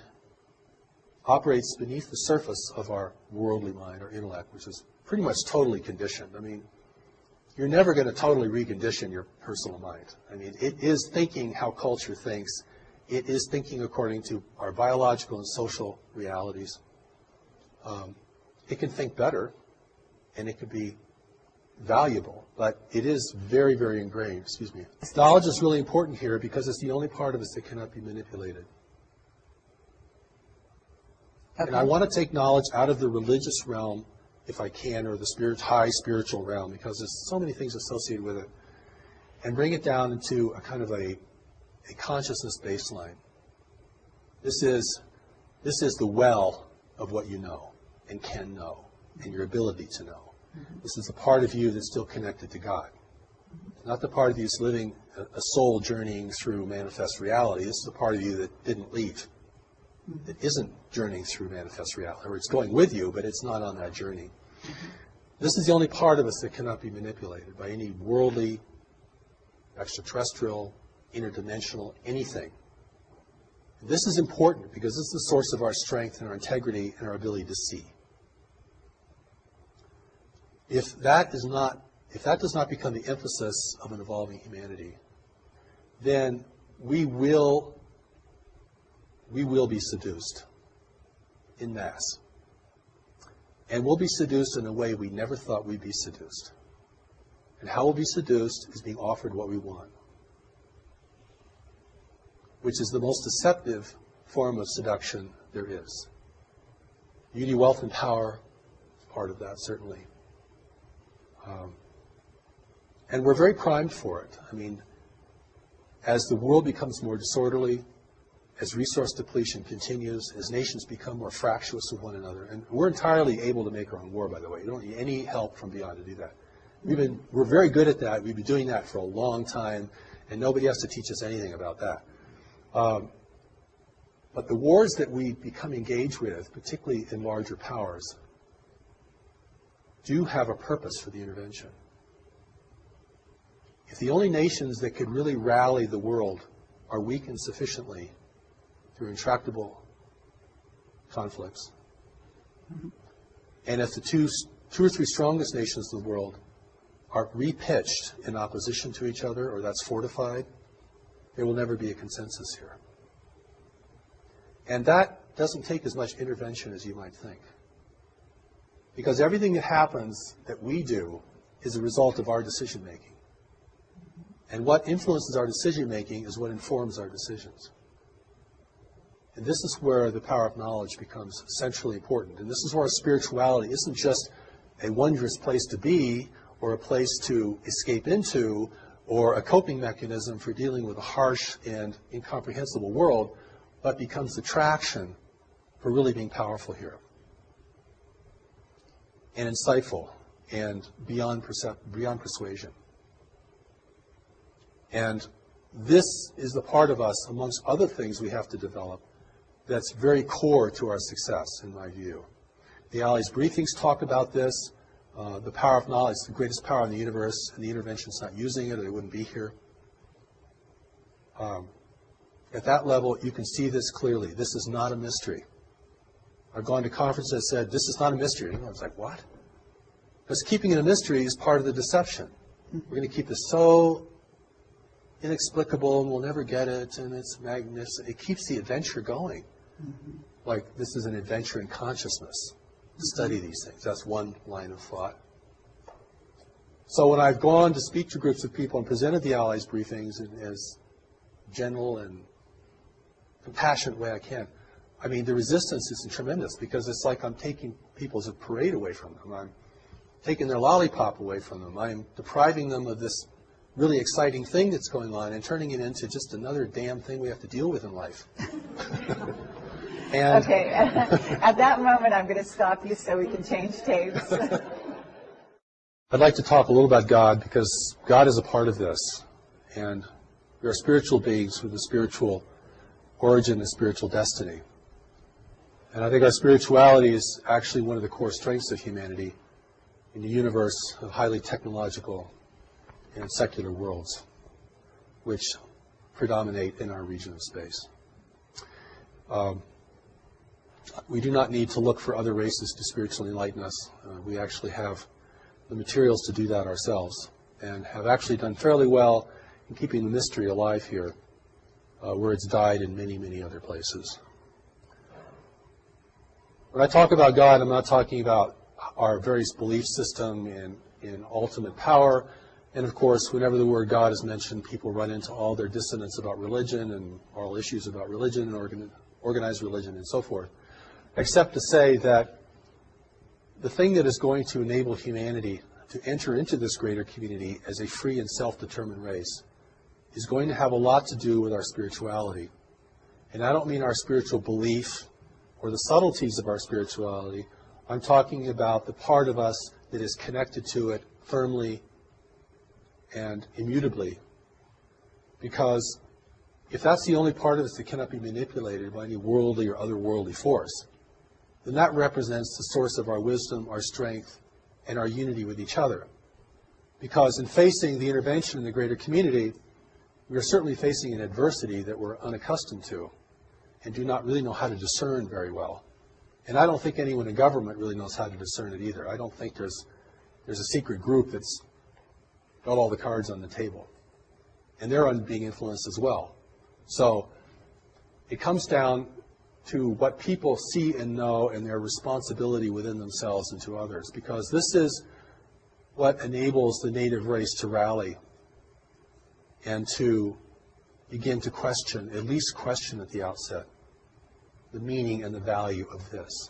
operates beneath the surface of our worldly mind, our intellect, which is pretty much totally conditioned. I mean, you're never going to totally recondition your personal mind. I mean, it is thinking how culture thinks. It is thinking according to our biological and social realities. It can think better, and it could be valuable, but it is very, very ingrained. Excuse me. Knowledge is really important here because it's the only part of us that cannot be manipulated. Okay. And I want to take knowledge out of the religious realm, if I can, or the high spiritual realm, because there's so many things associated with it, and bring it down into a kind of a consciousness baseline. This is the well of what you know and can know, and your ability to know. This is a part of you that's still connected to God. not the part of you that's living a soul journeying through manifest reality. This is the part of you that didn't leave, that isn't journeying through manifest reality, or it's going with you, but it's not on that journey. This is the only part of us that cannot be manipulated by any worldly, extraterrestrial, interdimensional, anything. This is important because this is the source of our strength and our integrity and our ability to see. If that does not become the emphasis of an evolving humanity, then we will be seduced en masse. And we'll be seduced in a way we never thought we'd be seduced. And how we'll be seduced is being offered what we want, which is the most deceptive form of seduction there is. Beauty, wealth, and power is part of that, certainly. And we're very primed for it. I mean, as the world becomes more disorderly, as resource depletion continues, as nations become more fractious with one another, and we're entirely able to make our own war, by the way. You don't need any help from beyond to do that. We're very good at that. We've been doing that for a long time, and nobody has to teach us anything about that. But the wars that we become engaged with, particularly in larger powers, do have a purpose for the intervention. If the only nations that could really rally the world are weakened sufficiently through intractable conflicts, and if the two or three strongest nations of the world are repitched in opposition to each other, or that's fortified, there will never be a consensus here. And that doesn't take as much intervention as you might think. Because everything that happens that we do is a result of our decision making. And what influences our decision making is what informs our decisions. And this is where the power of knowledge becomes centrally important. And this is where spirituality isn't just a wondrous place to be, or a place to escape into, or a coping mechanism for dealing with a harsh and incomprehensible world, but becomes the traction for really being powerful here, and insightful, and beyond persuasion. And this is the part of us, amongst other things we have to develop, that's very core to our success, in my view. The Allies briefings talk about this. The power of knowledge is the greatest power in the universe, and the intervention's not using it, or they wouldn't be here. At that level, you can see this clearly. This is not a mystery. I've gone to conferences that said, this is not a mystery. And I was like, what? Because keeping it a mystery is part of the deception. We're going to keep this so inexplicable, and we'll never get it, and it's magnificent. It keeps the adventure going. Like, this is an adventure in consciousness, to study these things. That's one line of thought. So when I've gone to speak to groups of people and presented the Allies briefings in as gentle and compassionate way I can, I mean, the resistance is tremendous, because it's like I'm taking people's parade away from them. I'm taking their lollipop away from them. I'm depriving them of this really exciting thing that's going on and turning it into just another damn thing we have to deal with in life. And okay, at that moment I'm going to stop you so we can change tapes. I'd like to talk a little about God, because God is a part of this. And we are spiritual beings with a spiritual origin and spiritual destiny. And I think our spirituality is actually one of the core strengths of humanity in the universe of highly technological and secular worlds, which predominate in our region of space. We do not need to look for other races to spiritually enlighten us. We actually have the materials to do that ourselves, and have actually done fairly well in keeping the mystery alive here, where it's died in many, many other places. When I talk about God, I'm not talking about our various belief system in ultimate power. And of course, whenever the word God is mentioned, people run into all their dissonance about religion and all issues about religion and organized religion and so forth, except to say that the thing that is going to enable humanity to enter into this greater community as a free and self-determined race is going to have a lot to do with our spirituality. And I don't mean our spiritual belief or the subtleties of our spirituality. I'm talking about the part of us that is connected to it firmly and immutably, because if that's the only part of us that cannot be manipulated by any worldly or otherworldly force, then that represents the source of our wisdom, our strength, and our unity with each other. Because in facing the intervention in the greater community, we are certainly facing an adversity that we're unaccustomed to and do not really know how to discern very well. And I don't think anyone in government really knows how to discern it either. I don't think there's a secret group that's got all the cards on the table. And they're being influenced as well. So it comes down to what people see and know and their responsibility within themselves and to others, because this is what enables the native race to rally and to begin to question, at least question at the outset, the meaning and the value of this.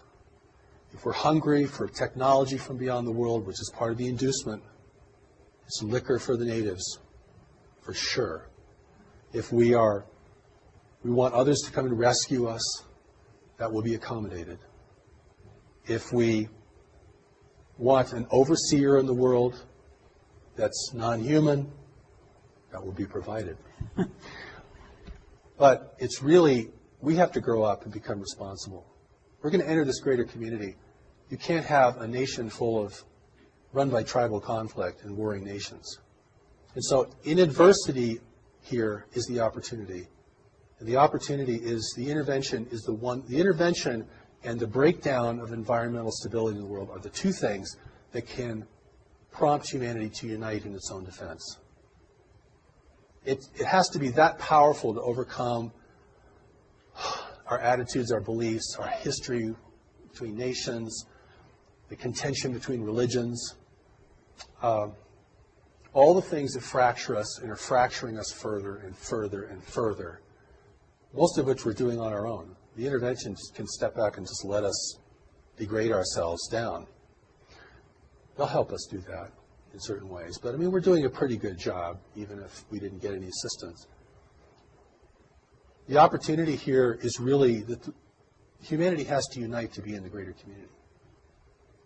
If we're hungry for technology from beyond the world, which is part of the inducement, it's liquor for the natives, for sure. If we want others to come and rescue us, that will be accommodated. If we want an overseer in the world that's non-human, that will be provided. But it's really, we have to grow up and become responsible. We're going to enter this greater community. You can't have a nation full of run by tribal conflict and warring nations. And so in adversity here is the opportunity. And the opportunity is the intervention and the breakdown of environmental stability in the world are the two things that can prompt humanity to unite in its own defense. It has to be that powerful to overcome our attitudes, our beliefs, our history between nations, the contention between religions, all the things that fracture us and are fracturing us further and further and further, most of which we're doing on our own. The intervention can step back and just let us degrade ourselves down. They'll help us do that in certain ways. But, I mean, we're doing a pretty good job, even if we didn't get any assistance. The opportunity here is really that humanity has to unite to be in the greater community.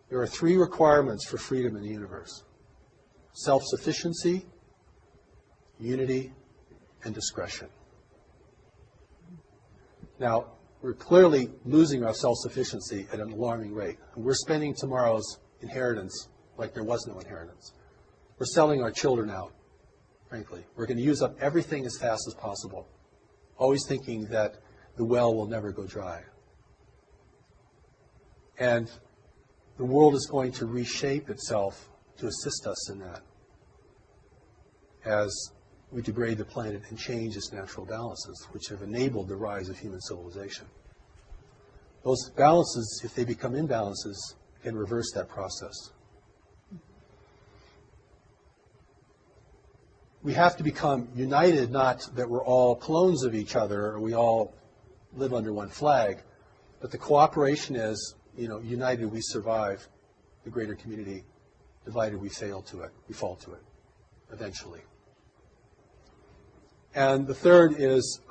There are three requirements for freedom in the universe: self-sufficiency, unity, and discretion. Now, we're clearly losing our self-sufficiency at an alarming rate. And we're spending tomorrow's inheritance like there was no inheritance. We're selling our children out, frankly. We're going to use up everything as fast as possible, always thinking that the well will never go dry. And the world is going to reshape itself to assist us in that as we degrade the planet and change its natural balances, which have enabled the rise of human civilization. Those balances, if they become imbalances, can reverse that process. We have to become united, not that we're all clones of each other or we all live under one flag, but the cooperation is, united we survive the greater community, divided we fail to it, we fall to it, eventually. And the third is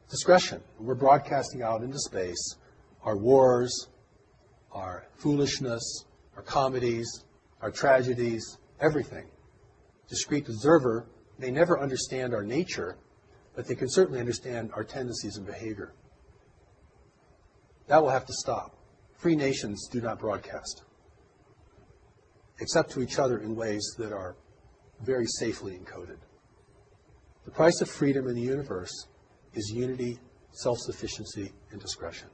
discretion. We're broadcasting out into space our wars, our foolishness, our comedies, our tragedies, everything. Discrete observer may never understand our nature, but they can certainly understand our tendencies and behavior. That will have to stop. Free nations do not broadcast, except to each other in ways that are very safely encoded. The price of freedom in the universe is unity, self-sufficiency, and discretion.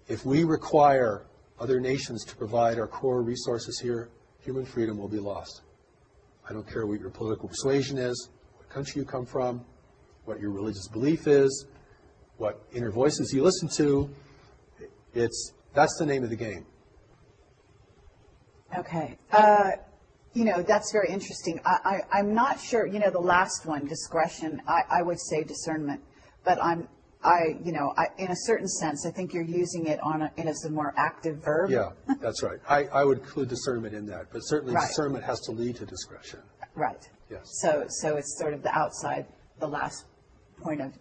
If we require other nations to provide our core resources here, human freedom will be lost. I don't care what your political persuasion is, what country you come from, what your religious belief is, what inner voices you listen to. That's the name of the game. Okay. That's very interesting. I'm not sure, the last one, discretion, I would say discernment, but in a certain sense, I think you're using it as a more active verb. Yeah, that's right. I would include discernment in that, but certainly right. Discernment has to lead to discretion. Right. Yes. So it's sort of the outside, the last point of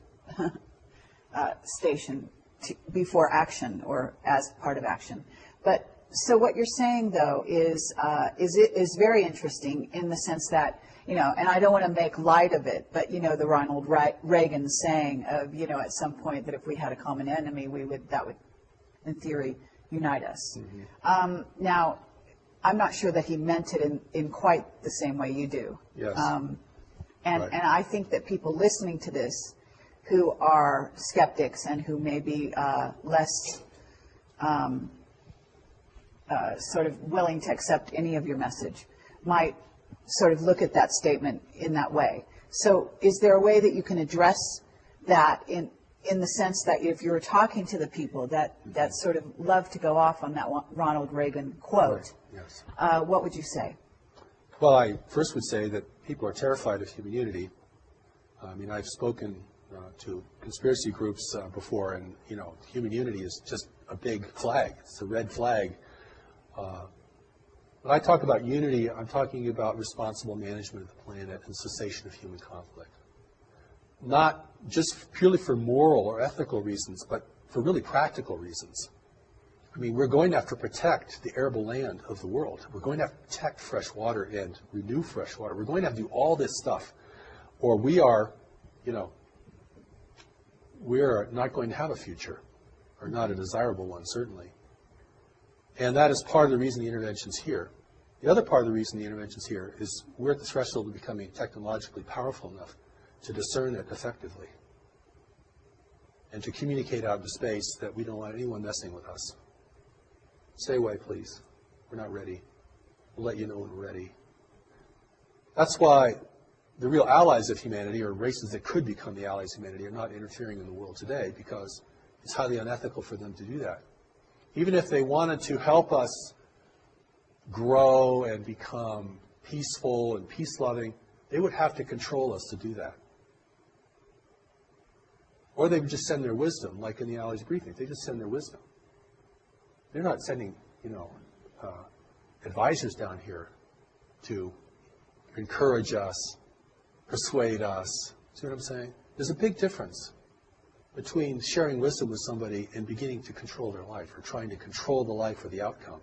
station before action or as part of action. But So what you're saying, though, is very interesting in the sense that, and I don't want to make light of it, but, the Ronald Reagan saying of, at some point that if we had a common enemy, that would, in theory, unite us. Mm-hmm. Now, I'm not sure that he meant it in quite the same way you do. Yes. And I think that people listening to this who are skeptics and who may be less sort of willing to accept any of your message might sort of look at that statement in that way. So is there a way that you can address that in the sense that if you were talking to the people that sort of love to go off on that Ronald Reagan quote, right. Yes. What would you say? Well, I first would say that people are terrified of human unity. I mean, I've spoken to conspiracy groups before, and, human unity is just a big flag. It's a red flag. When I talk about unity, I'm talking about responsible management of the planet and cessation of human conflict. Not just purely for moral or ethical reasons, but for really practical reasons. I mean, we're going to have to protect the arable land of the world. We're going to have to protect fresh water and renew fresh water. We're going to have to do all this stuff, or we are, we're not going to have a future, or not a desirable one, certainly. And that is part of the reason the intervention's here. The other part of the reason the intervention's here is we're at the threshold of becoming technologically powerful enough to discern it effectively and to communicate out into space that we don't want anyone messing with us. Stay away, please. We're not ready. We'll let you know when we're ready. That's why the real allies of humanity, or races that could become the allies of humanity, are not interfering in the world today, because it's highly unethical for them to do that. Even if they wanted to help us grow and become peaceful and peace-loving, they would have to control us to do that. Or they would just send their wisdom, like in the Allies briefing. They just send their wisdom. They're not sending, advisors down here to encourage us, persuade us. See what I'm saying? There's a big difference between sharing wisdom with somebody and beginning to control their life, or trying to control the life or the outcome.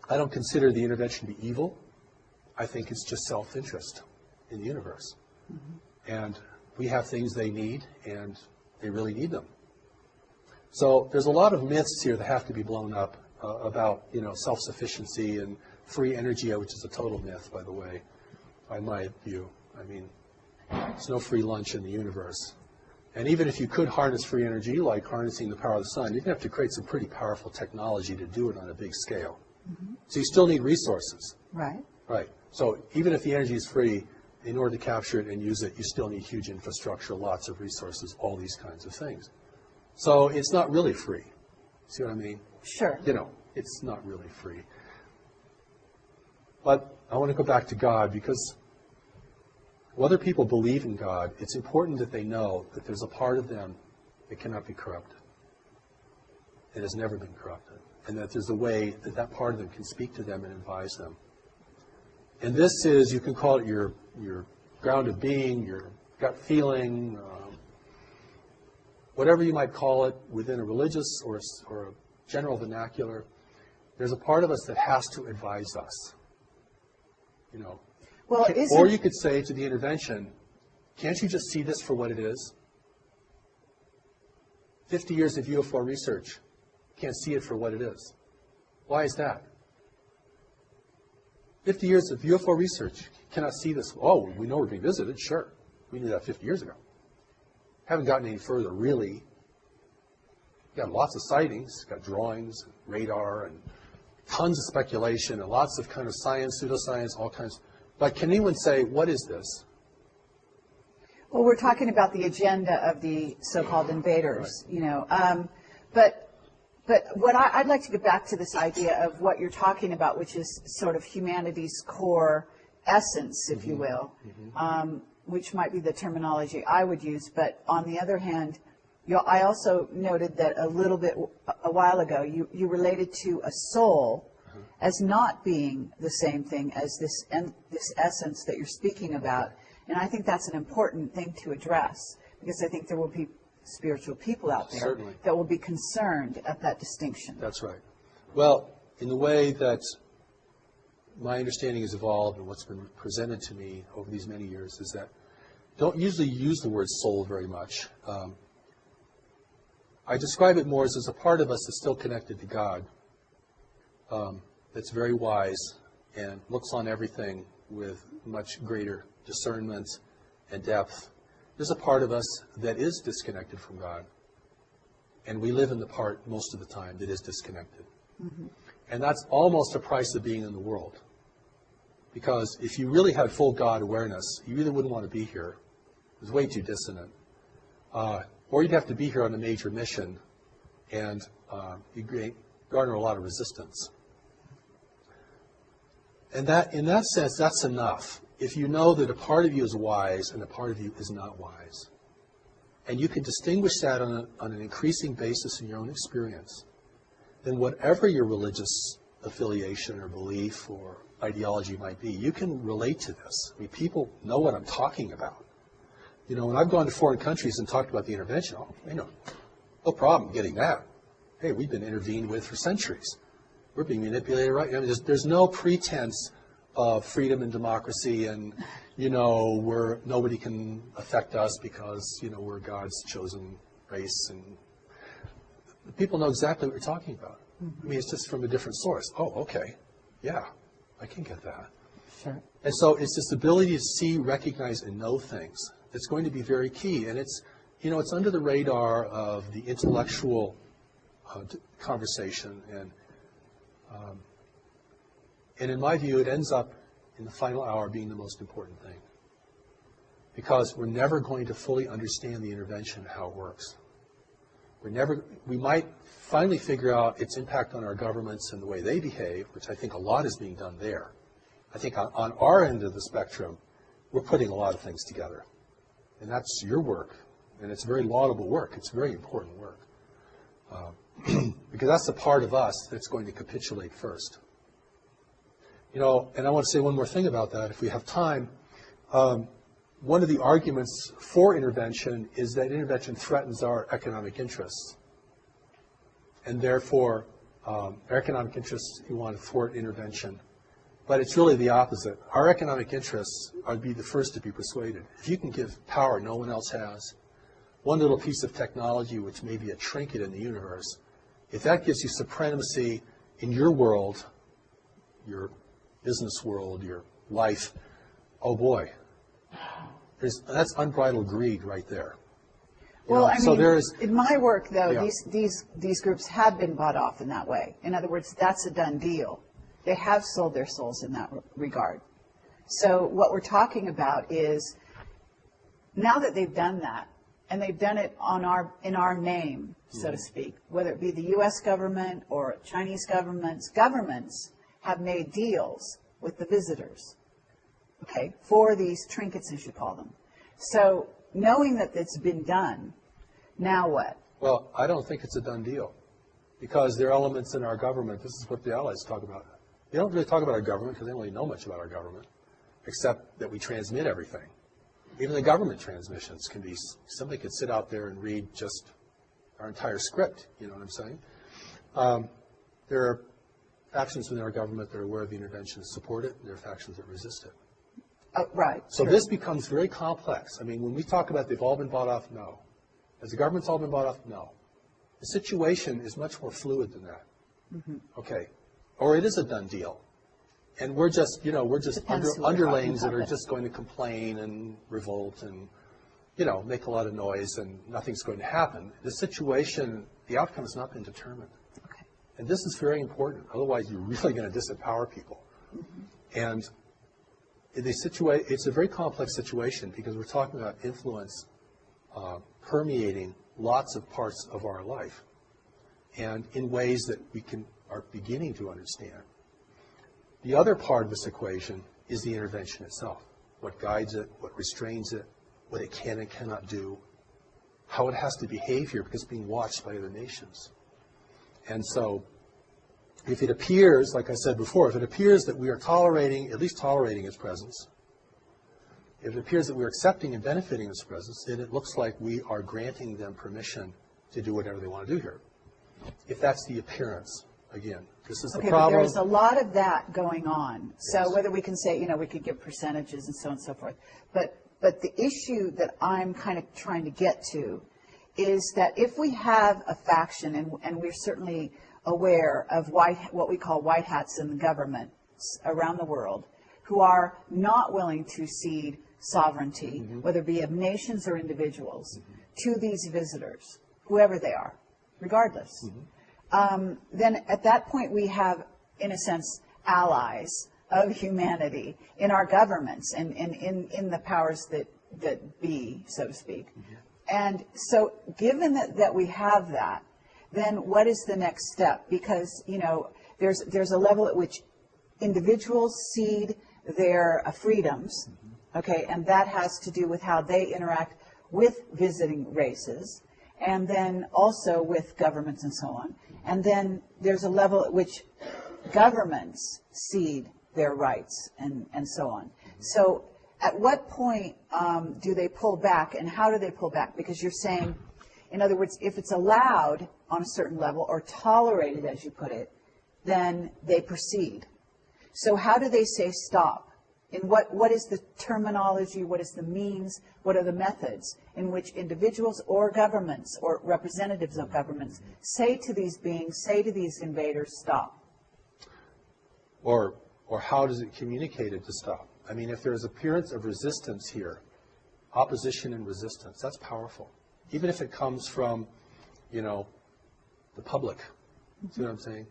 I don't consider the intervention to be evil. I think it's just self-interest in the universe. Mm-hmm. And we have things they need, and they really need them. So there's a lot of myths here that have to be blown up about, self-sufficiency and free energy, which is a total myth, by the way, by my view. I mean, there's no free lunch in the universe. And even if you could harness free energy, like harnessing the power of the sun, you're going to have to create some pretty powerful technology to do it on a big scale. Mm-hmm. So you still need resources. Right. Right. So even if the energy is free, in order to capture it and use it, you still need huge infrastructure, lots of resources, all these kinds of things. So it's not really free. See what I mean? Sure. It's not really free. But I want to go back to God, because whether people believe in God, it's important that they know that there's a part of them that cannot be corrupted. It has never been corrupted. And that there's a way that that part of them can speak to them and advise them. And this is, you can call it your ground of being, your gut feeling, whatever you might call it within a religious or a general vernacular. There's a part of us that has to advise us. Well, or you could say to the intervention, can't you just see this for what it is? 50 years of UFO research, can't see it for what it is. Why is that? 50 years of UFO research, cannot see this. Oh, we know we're being visited, sure. We knew that 50 years ago. Haven't gotten any further, really. Got lots of sightings, got drawings, and radar, and tons of speculation, and lots of kind of science, pseudoscience, all kinds. But can anyone say, what is this? Well, we're talking about the agenda of the so-called invaders, right. But what I'd like to get back to this idea of what you're talking about, which is sort of humanity's core essence, if you will, which might be the terminology I would use. But on the other hand, I also noted that a while ago, you related to a soul as not being the same thing as this essence that you're speaking about. And I think that's an important thing to address, because I think there will be spiritual people out there Certainly. that will be concerned at that distinction. That's right. Well, in the way that my understanding has evolved and what's been presented to me over these many years is that don't usually use the word soul very much. I describe it more as a part of us that's still connected to God, that's very wise and looks on everything with much greater discernment and depth. There's a part of us that is disconnected from God, and we live in the part most of the time that is disconnected. Mm-hmm. And that's almost a price of being in the world. Because if you really had full God awareness, you really wouldn't want to be here. It's way too dissonant. Or you'd have to be here on a major mission, and you'd garner a lot of resistance. And that, in that sense, that's enough. If you know that a part of you is wise and a part of you is not wise, and you can distinguish that on an increasing basis in your own experience, then whatever your religious affiliation or belief or ideology might be, you can relate to this. I mean, people know what I'm talking about. You know, when I've gone to foreign countries and talked about the intervention, no problem getting that. Hey, we've been intervened with for centuries. We're being manipulated, right? I mean, there's no pretense of freedom and democracy and, nobody can affect us because, we're God's chosen race. And people know exactly what you're talking about. Mm-hmm. I mean, it's just from a different source. Oh, okay. Yeah, I can get that. Sure. And so it's this ability to see, recognize, and know things that's going to be very key. And it's, it's under the radar of the intellectual conversation. And in my view, it ends up in the final hour being the most important thing. Because we're never going to fully understand the intervention and how it works. We might finally figure out its impact on our governments and the way they behave, which I think a lot is being done there. I think on our end of the spectrum, we're putting a lot of things together. And that's your work. And it's very laudable work. It's very important work. Because that's the part of us that's going to capitulate first. And I want to say one more thing about that, if we have time. One of the arguments for intervention is that intervention threatens our economic interests. And therefore, our economic interests, you want to thwart intervention. But it's really the opposite. Our economic interests are to be the first to be persuaded. If you can give power no one else has, one little piece of technology, which may be a trinket in the universe, if that gives you supremacy in your world, your business world, your life, oh boy, that's unbridled greed right there. Well, in my work, though, these groups have been bought off in that way. In other words, that's a done deal. They have sold their souls in that regard. So what we're talking about is, now that they've done that, and they've done it in our name, so to speak, whether it be the U.S. government or Chinese governments have made deals with the visitors, okay, for these trinkets, as you call them. So knowing that it's been done, now what? Well, I don't think it's a done deal, because there are elements in our government, this is what the Allies talk about. They don't really talk about our government because they don't really know much about our government, except that we transmit everything. Even the government transmissions can be, somebody could sit out there and read just our entire script, you know what I'm saying? There are factions within our government that are aware of the intervention and support it, and there are factions that resist it. Right. So this becomes very complex. I mean, when we talk about they've all been bought off, no. Has the government's all been bought off? No. The situation is much more fluid than that. Mm-hmm. Okay. Or it is a done deal. And we're just, underlings that are just going to complain and revolt and, make a lot of noise, and nothing's going to happen. The situation, the outcome has not been determined. Okay. And this is very important. Otherwise, you're really going to disempower people. Mm-hmm. And it's a very complex situation because we're talking about influence permeating lots of parts of our life, and in ways that we are beginning to understand. The other part of this equation is the intervention itself. What guides it, what restrains it, what it can and cannot do, how it has to behave here because it's being watched by other nations. And so if it appears, like I said before, if it appears that we are at least tolerating its presence, if it appears that we're accepting and benefiting this presence, then it looks like we are granting them permission to do whatever they want to do here. If that's the appearance, again, this is the problem. But there's a lot of that going on. So Yes. whether we can say, we could give percentages and so on and so forth. But the issue that I'm kind of trying to get to is that if we have a faction, and we're certainly aware of what we call white hats in the government around the world, who are not willing to cede sovereignty, whether it be of nations or individuals, to these visitors, whoever they are, regardless. Then at that point we have, in a sense, allies of humanity in our governments and in the powers that be, so to speak. And so given that we have that, then what is the next step? Because, there's a level at which individuals cede their freedoms, okay, and that has to do with how they interact with visiting races, and then also with governments and so on. And then there's a level at which governments cede their rights and so on. So at what point do they pull back, and how do they pull back? Because you're saying, in other words, if it's allowed on a certain level or tolerated, as you put it, then they proceed. So how do they say stop? And what is the terminology, what is the means, what are the methods in which individuals or governments or representatives of governments say to these beings, say to these invaders, stop? Or how does it communicate it to stop? I mean, if there's appearance of resistance here, opposition and resistance, that's powerful. Even if it comes from, the public. See what I'm saying?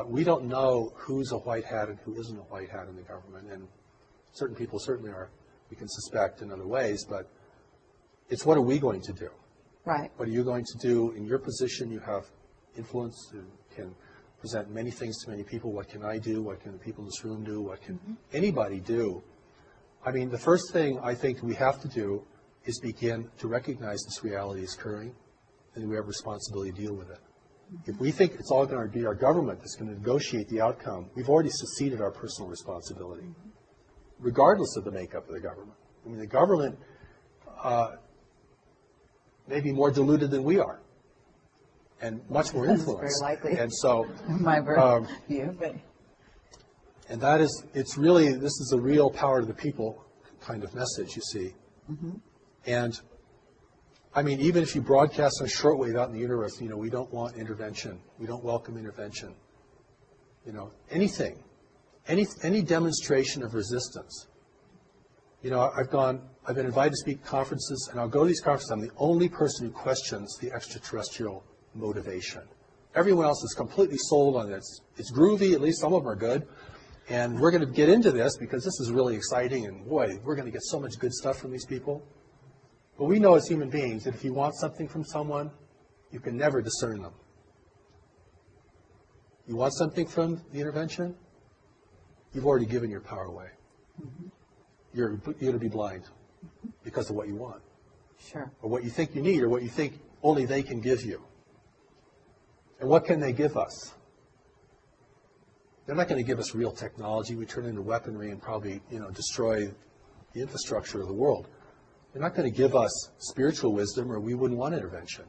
We don't know who's a white hat and who isn't a white hat in the government, and certain people certainly are, we can suspect in other ways, but it's what are we going to do? Right. What are you going to do? In your position, you have influence and can present many things to many people. What can I do? What can the people in this room do? What can anybody do? I mean, the first thing I think we have to do is begin to recognize this reality is occurring, and we have a responsibility to deal with it. If we think it's all going to be our government that's going to negotiate the outcome, we've already seceded our personal responsibility, regardless of the makeup of the government. I mean, the government may be more diluted than we are, and much more influenced. Very likely. And so, my view, but and that is, it's really, this is a real power to the people kind of message, you see. And I mean, even if you broadcast on shortwave out in the universe, we don't want intervention. We don't welcome intervention. Anything, any demonstration of resistance. I've been invited to speak at conferences, and I'll go to these conferences. I'm the only person who questions the extraterrestrial motivation. Everyone else is completely sold on it. It's groovy, at least some of them are good. And we're going to get into this because this is really exciting, and boy, we're going to get so much good stuff from these people. But we know as human beings that if you want something from someone, you can never discern them. You want something from the intervention, you've already given your power away. You're going to be blind because of what you want. sure. Or what you think you need, or what you think only they can give you. And what can they give us? They're not going to give us real technology. We turn into weaponry and probably, destroy the infrastructure of the world. They're not going to give us spiritual wisdom, or we wouldn't want intervention.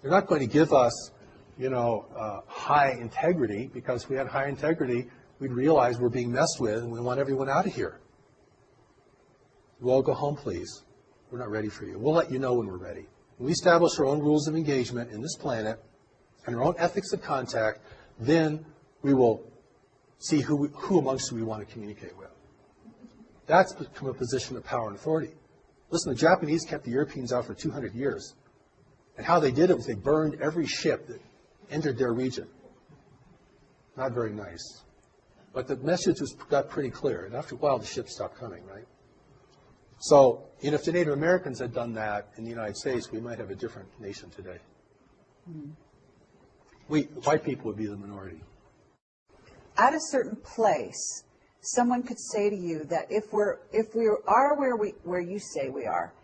They're not going to give us, high integrity, because if we had high integrity, we'd realize we're being messed with and we want everyone out of here. You all go home, please. We're not ready for you. We'll let you know when we're ready. When we establish our own rules of engagement in this planet and our own ethics of contact, then we will see who amongst we want to communicate with. That's become a position of power and authority. Listen, the Japanese kept the Europeans out for 200 years. And how they did it was they burned every ship that entered their region. Not very nice. But the message got pretty clear. And after a while, the ships stopped coming, right? So, if the Native Americans had done that in the United States, we might have a different nation today. White people would be the minority. At a certain place, someone could say to you that if we are where you say we are,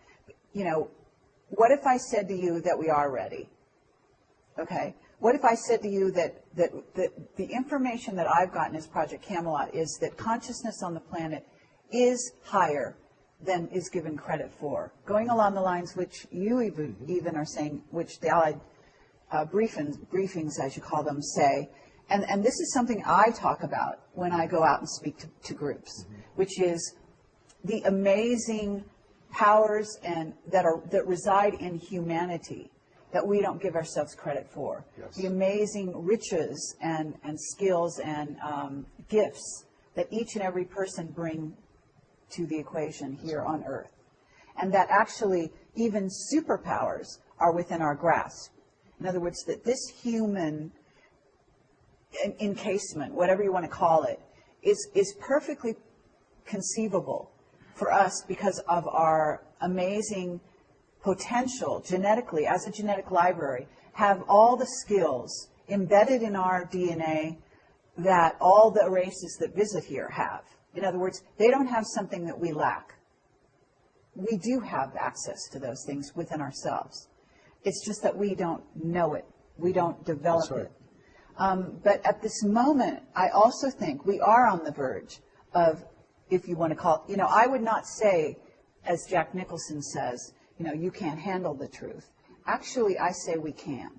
what if I said to you that we are ready? Okay. What if I said to you that the information that I've gotten as Project Camelot is that consciousness on the planet is higher than is given credit for. Going along the lines which you even are saying, which the Allied briefings, as you call them, say, and this is something I talk about when I go out and speak to groups, which is the amazing powers that reside in humanity that we don't give ourselves credit for. Yes. The amazing riches and skills and gifts that each and every person bring to the equation here on Earth. And that actually even superpowers are within our grasp. In other words, that this human encasement, whatever you want to call it, is perfectly conceivable for us because of our amazing potential genetically, as a genetic library, have all the skills embedded in our DNA that all the races that visit here have. In other words, they don't have something that we lack. We do have access to those things within ourselves. It's just that we don't know it. We don't develop it. But at this moment, I also think we are on the verge of, if you want to call it, I would not say, as Jack Nicholson says, you can't handle the truth. Actually, I say we can.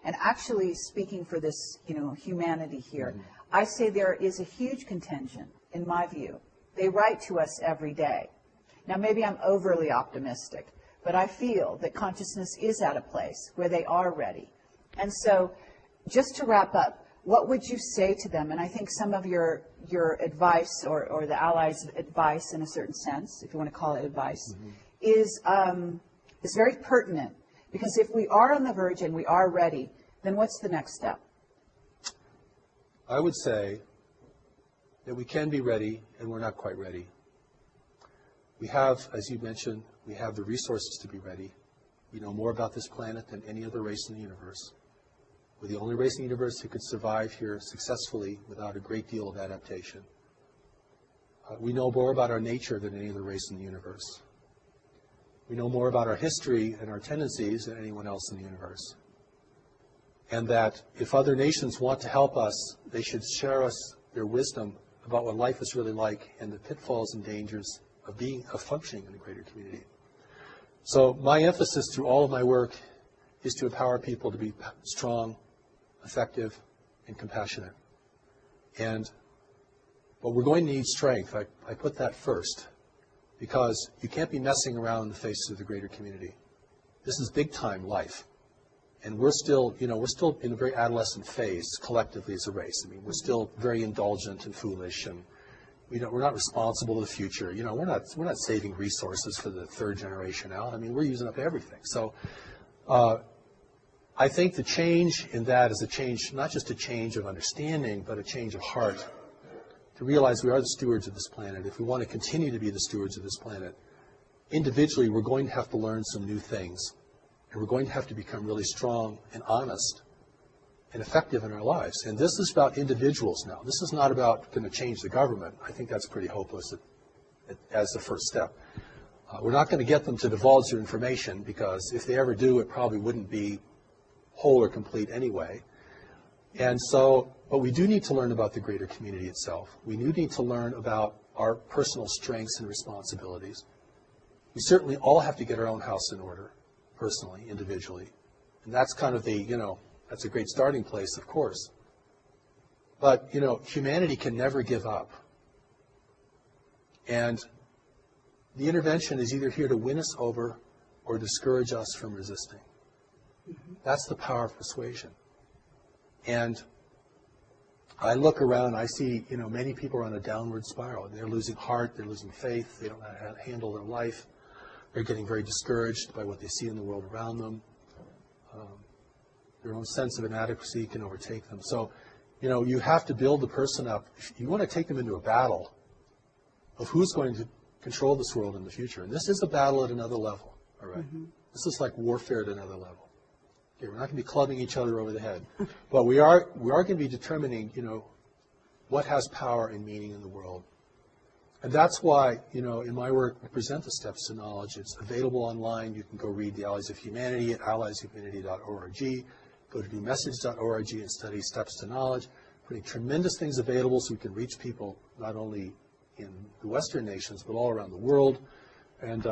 And actually, speaking for this, humanity here, I say there is a huge contingent, in my view. They write to us every day. Now, maybe I'm overly optimistic, but I feel that consciousness is at a place where they are ready. And so, just to wrap up, what would you say to them? And I think some of your advice, or the Allies' advice in a certain sense, if you want to call it advice, is very pertinent. Because if we are on the verge and we are ready, then what's the next step? I would say that we can be ready, and we're not quite ready. We have, as you mentioned, we have the resources to be ready. We know more about this planet than any other race in the universe. We're the only race in the universe who could survive here successfully without a great deal of adaptation. We know more about our nature than any other race in the universe. We know more about our history and our tendencies than anyone else in the universe. And that if other nations want to help us, they should share us their wisdom about what life is really like and the pitfalls and dangers of functioning in a greater community. So my emphasis through all of my work is to empower people to be strong, effective, and compassionate. But we're going to need strength. I put that first, because you can't be messing around in the face of the greater community. This is big time life. And we're still in a very adolescent phase collectively as a race. I mean, we're still very indulgent and foolish, and we're not responsible to the future. We're not saving resources for the third generation out. I mean, we're using up everything. So I think the change in that is a change, not just a change of understanding, but a change of heart, to realize we are the stewards of this planet. If we want to continue to be the stewards of this planet, individually we're going to have to learn some new things. And we're going to have to become really strong and honest and effective in our lives. And this is about individuals now. This is not about going to change the government. I think that's pretty hopeless as the first step. We're not going to get them to divulge their information, because if they ever do, it probably wouldn't be whole or complete anyway. And so, but we do need to learn about the greater community itself. We do need to learn about our personal strengths and responsibilities. We certainly all have to get our own house in order, personally, individually. And that's kind of that's a great starting place, of course. But, humanity can never give up. And the intervention is either here to win us over or discourage us from resisting. That's the power of persuasion. And I look around, I see, many people are on a downward spiral. They're losing heart, they're losing faith, they don't know how to handle their life. They're getting very discouraged by what they see in the world around them. Their own sense of inadequacy can overtake them. So, you have to build the person up. You want to take them into a battle of who's going to control this world in the future. And this is a battle at another level, all right? This is like warfare at another level. Okay, we're not going to be clubbing each other over the head. But we are going to be determining, what has power and meaning in the world. And that's why, in my work, I present the Steps to Knowledge. It's available online. You can go read the Allies of Humanity at allieshumanity.org. Go to newmessage.org and study Steps to Knowledge. Putting tremendous things available so we can reach people not only in the Western nations, but all around the world. And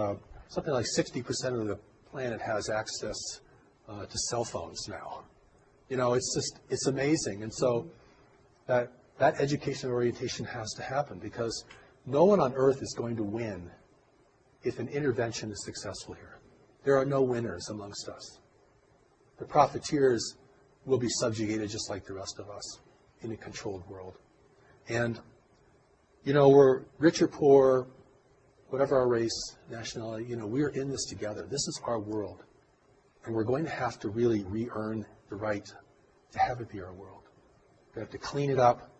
something like 60% of the planet has access to cell phones now. You know, it's amazing. And so that education and orientation has to happen, because no one on earth is going to win if an intervention is successful here. There are no winners amongst us. The profiteers will be subjugated just like the rest of us in a controlled world. And, you know, we're rich or poor, whatever our race, nationality, you know, we're in this together. This is our world. And we're going to have to really re-earn the right to have it be our world. We have to clean it up.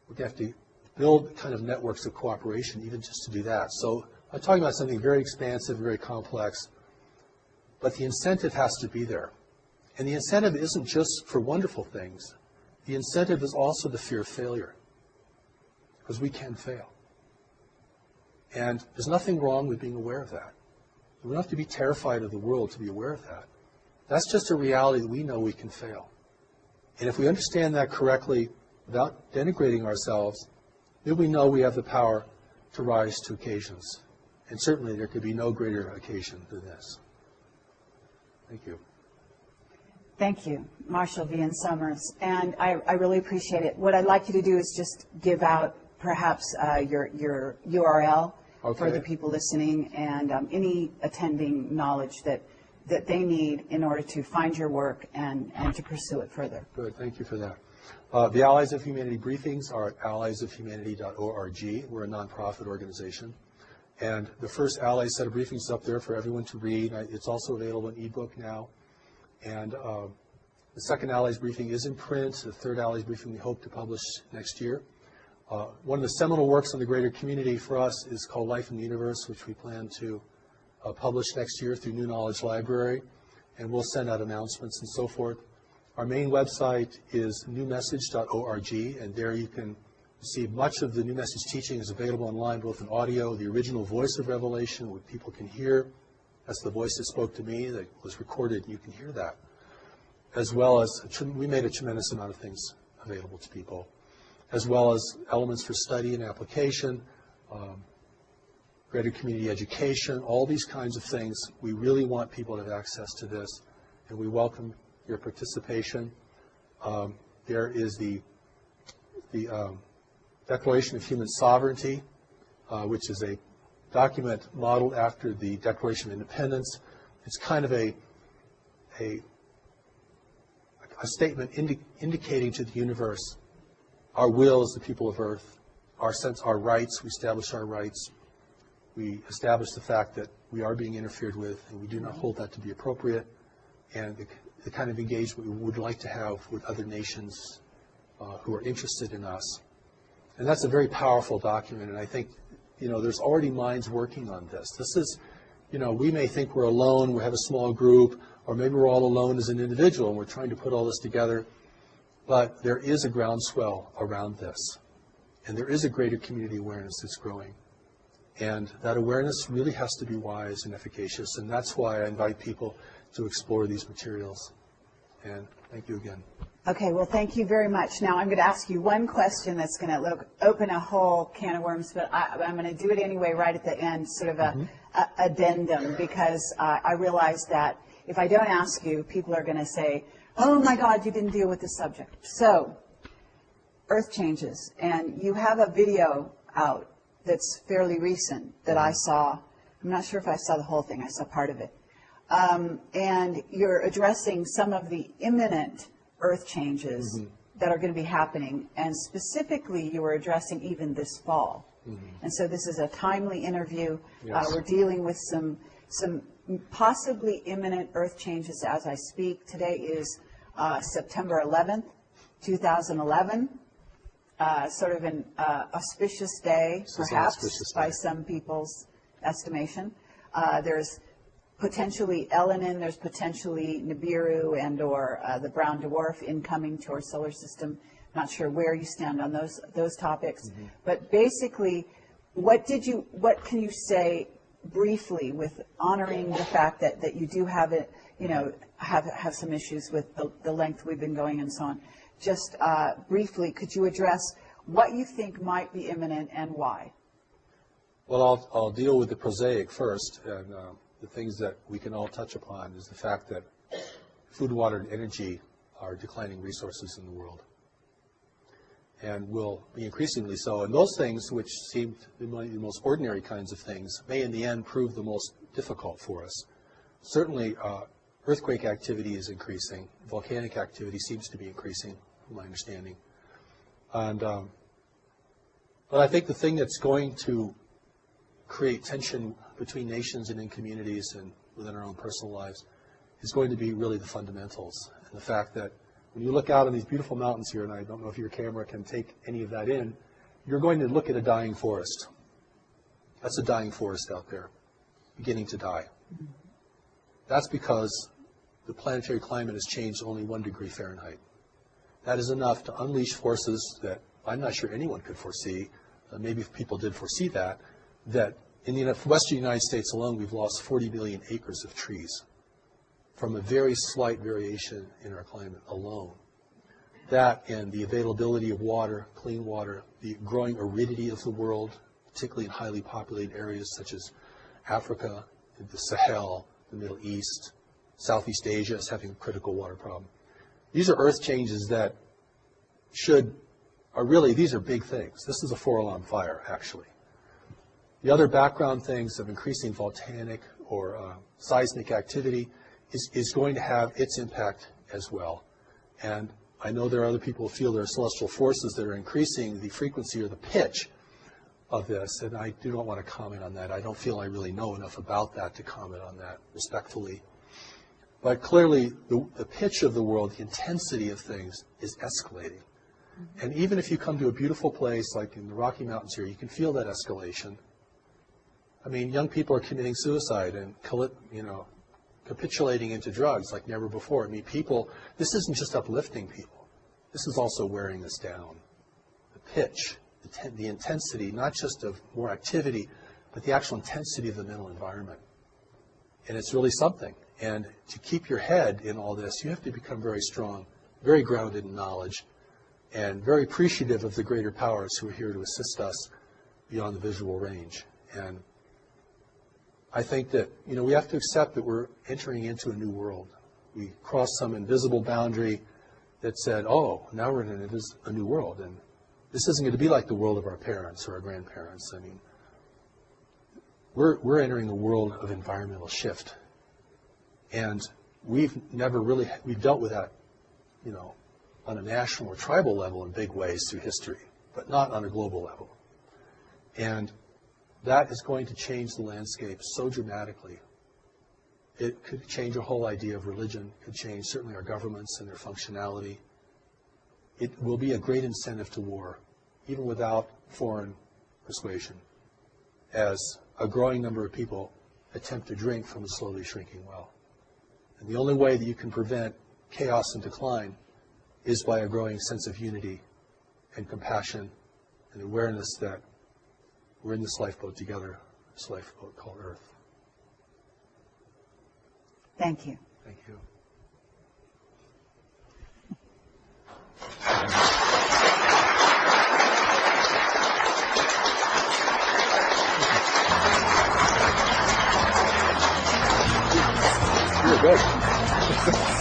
We have to build kind of networks of cooperation even just to do that. So I'm talking about something very expansive, very complex, but the incentive has to be there. And the incentive isn't just for wonderful things. The incentive is also the fear of failure, because we can fail. And there's nothing wrong with being aware of that. We don't have to be terrified of the world to be aware of that. That's just a reality that we know we can fail. And if we understand that correctly without denigrating ourselves, then we know we have the power to rise to occasions. And certainly there could be no greater occasion than this. Thank you. Thank you, Marshall V. Summers. And I really appreciate it. What I'd like you to do is just give out perhaps your URL for the people listening, and any attending knowledge that they need in order to find your work and to pursue it further. Good, thank you for that. The Allies of Humanity briefings are at alliesofhumanity.org. We're a nonprofit organization. And the first Allies set of briefings is up there for everyone to read. It's also available in ebook now. And the second Allies briefing is in print. The third Allies briefing we hope to publish next year. One of the seminal works on the greater community for us is called Life in the Universe, which we plan to publish next year through New Knowledge Library. And we'll send out announcements and so forth. Our main website is newmessage.org, and there you can see much of the New Message teaching is available online, both in audio, the original voice of Revelation, what people can hear. That's the voice that spoke to me, that was recorded, and you can hear that. As well as, we made a tremendous amount of things available to people, as well as elements for study and application, greater community education, all these kinds of things. We really want people to have access to this, and we welcome your participation. There is the Declaration of Human Sovereignty, which is a document modeled after the Declaration of Independence. It's kind of a statement indicating to the universe our will as the people of Earth, our rights. We establish our rights. We establish the fact that we are being interfered with, and we do not hold that to be appropriate, and the kind of engagement we would like to have with other nations who are interested in us. And that's a very powerful document, and I think, you know, there's already minds working on this. This is, you know, we may think we're alone, we have a small group, or maybe we're all alone as an individual, and we're trying to put all this together, but there is a groundswell around this, and there is a greater community awareness that's growing. And that awareness really has to be wise and efficacious, and that's why I invite people to explore these materials. And thank you again. Okay, well, thank you very much. Now, I'm going to ask you one question that's going to open a whole can of worms, but I'm going to do it anyway right at the end, sort of a addendum, because I realize that if I don't ask you, people are going to say, oh, my God, you didn't deal with the subject. So, Earth changes, and you have a video out that's fairly recent that I saw. I'm not sure if I saw the whole thing. I saw part of it. And you're addressing some of the imminent Earth changes that are going to be happening, and specifically you were addressing even this fall. And so this is a timely interview. Yes. We're dealing with some possibly imminent Earth changes as I speak. Today is September 11th, 2011. Sort of an auspicious day, perhaps, by some people's estimation. There's potentially Elenin, there's potentially Nibiru and or the brown dwarf incoming to our solar system. Not sure where you stand on those topics. But basically, what can you say briefly with honoring the fact that you do have it, you know, have some issues with the length we've been going and so on. Just briefly, could you address what you think might be imminent and why? Well, I'll deal with the prosaic first, and the things that we can all touch upon is the fact that food, water, and energy are declining resources in the world, and will be increasingly so. And those things, which seem the most ordinary kinds of things, may in the end prove the most difficult for us. Certainly, earthquake activity is increasing. Volcanic activity seems to be increasing, from my understanding. And but I think the thing that's going to create tension between nations and in communities and within our own personal lives is going to be really the fundamentals. And the fact that when you look out on these beautiful mountains here, and I don't know if your camera can take any of that in, you're going to look at a dying forest. That's a dying forest out there, beginning to die. That's because the planetary climate has changed only 1 degree Fahrenheit. That is enough to unleash forces that I'm not sure anyone could foresee. Maybe if people did foresee that in the western United States alone, we've lost 40 million acres of trees from a very slight variation in our climate alone. That and the availability of water, clean water, the growing aridity of the world, particularly in highly populated areas such as Africa, the Sahel, the Middle East, Southeast Asia is having a critical water problem. These are earth changes that these are big things. This is a 4-alarm fire, actually. The other background things of increasing volcanic or seismic activity is going to have its impact as well. And I know there are other people who feel there are celestial forces that are increasing the frequency or the pitch of this, and I do not want to comment on that. I don't feel I really know enough about that to comment on that respectfully. But clearly, the pitch of the world, the intensity of things is escalating. And even if you come to a beautiful place like in the Rocky Mountains here, you can feel that escalation. I mean, young people are committing suicide and capitulating into drugs like never before. I mean, this isn't just uplifting people. This is also wearing us down. The pitch, the intensity, not just of more activity, but the actual intensity of the mental environment. And it's really something. And to keep your head in all this, you have to become very strong, very grounded in knowledge, and very appreciative of the greater powers who are here to assist us beyond the visual range. And I think that, we have to accept that we're entering into a new world. We crossed some invisible boundary that said, oh, now we're in a new world. And this isn't going to be like the world of our parents or our grandparents. I mean, we're entering a world of environmental shift. And we've dealt with that, on a national or tribal level in big ways through history, but not on a global level. And that is going to change the landscape so dramatically. It could change our whole idea of religion, could change certainly our governments and their functionality. It will be a great incentive to war, even without foreign persuasion, as a growing number of people attempt to drink from a slowly shrinking well. And the only way that you can prevent chaos and decline is by a growing sense of unity and compassion and awareness that we're in this lifeboat together, this lifeboat called Earth. Thank you. Thank you. You're good.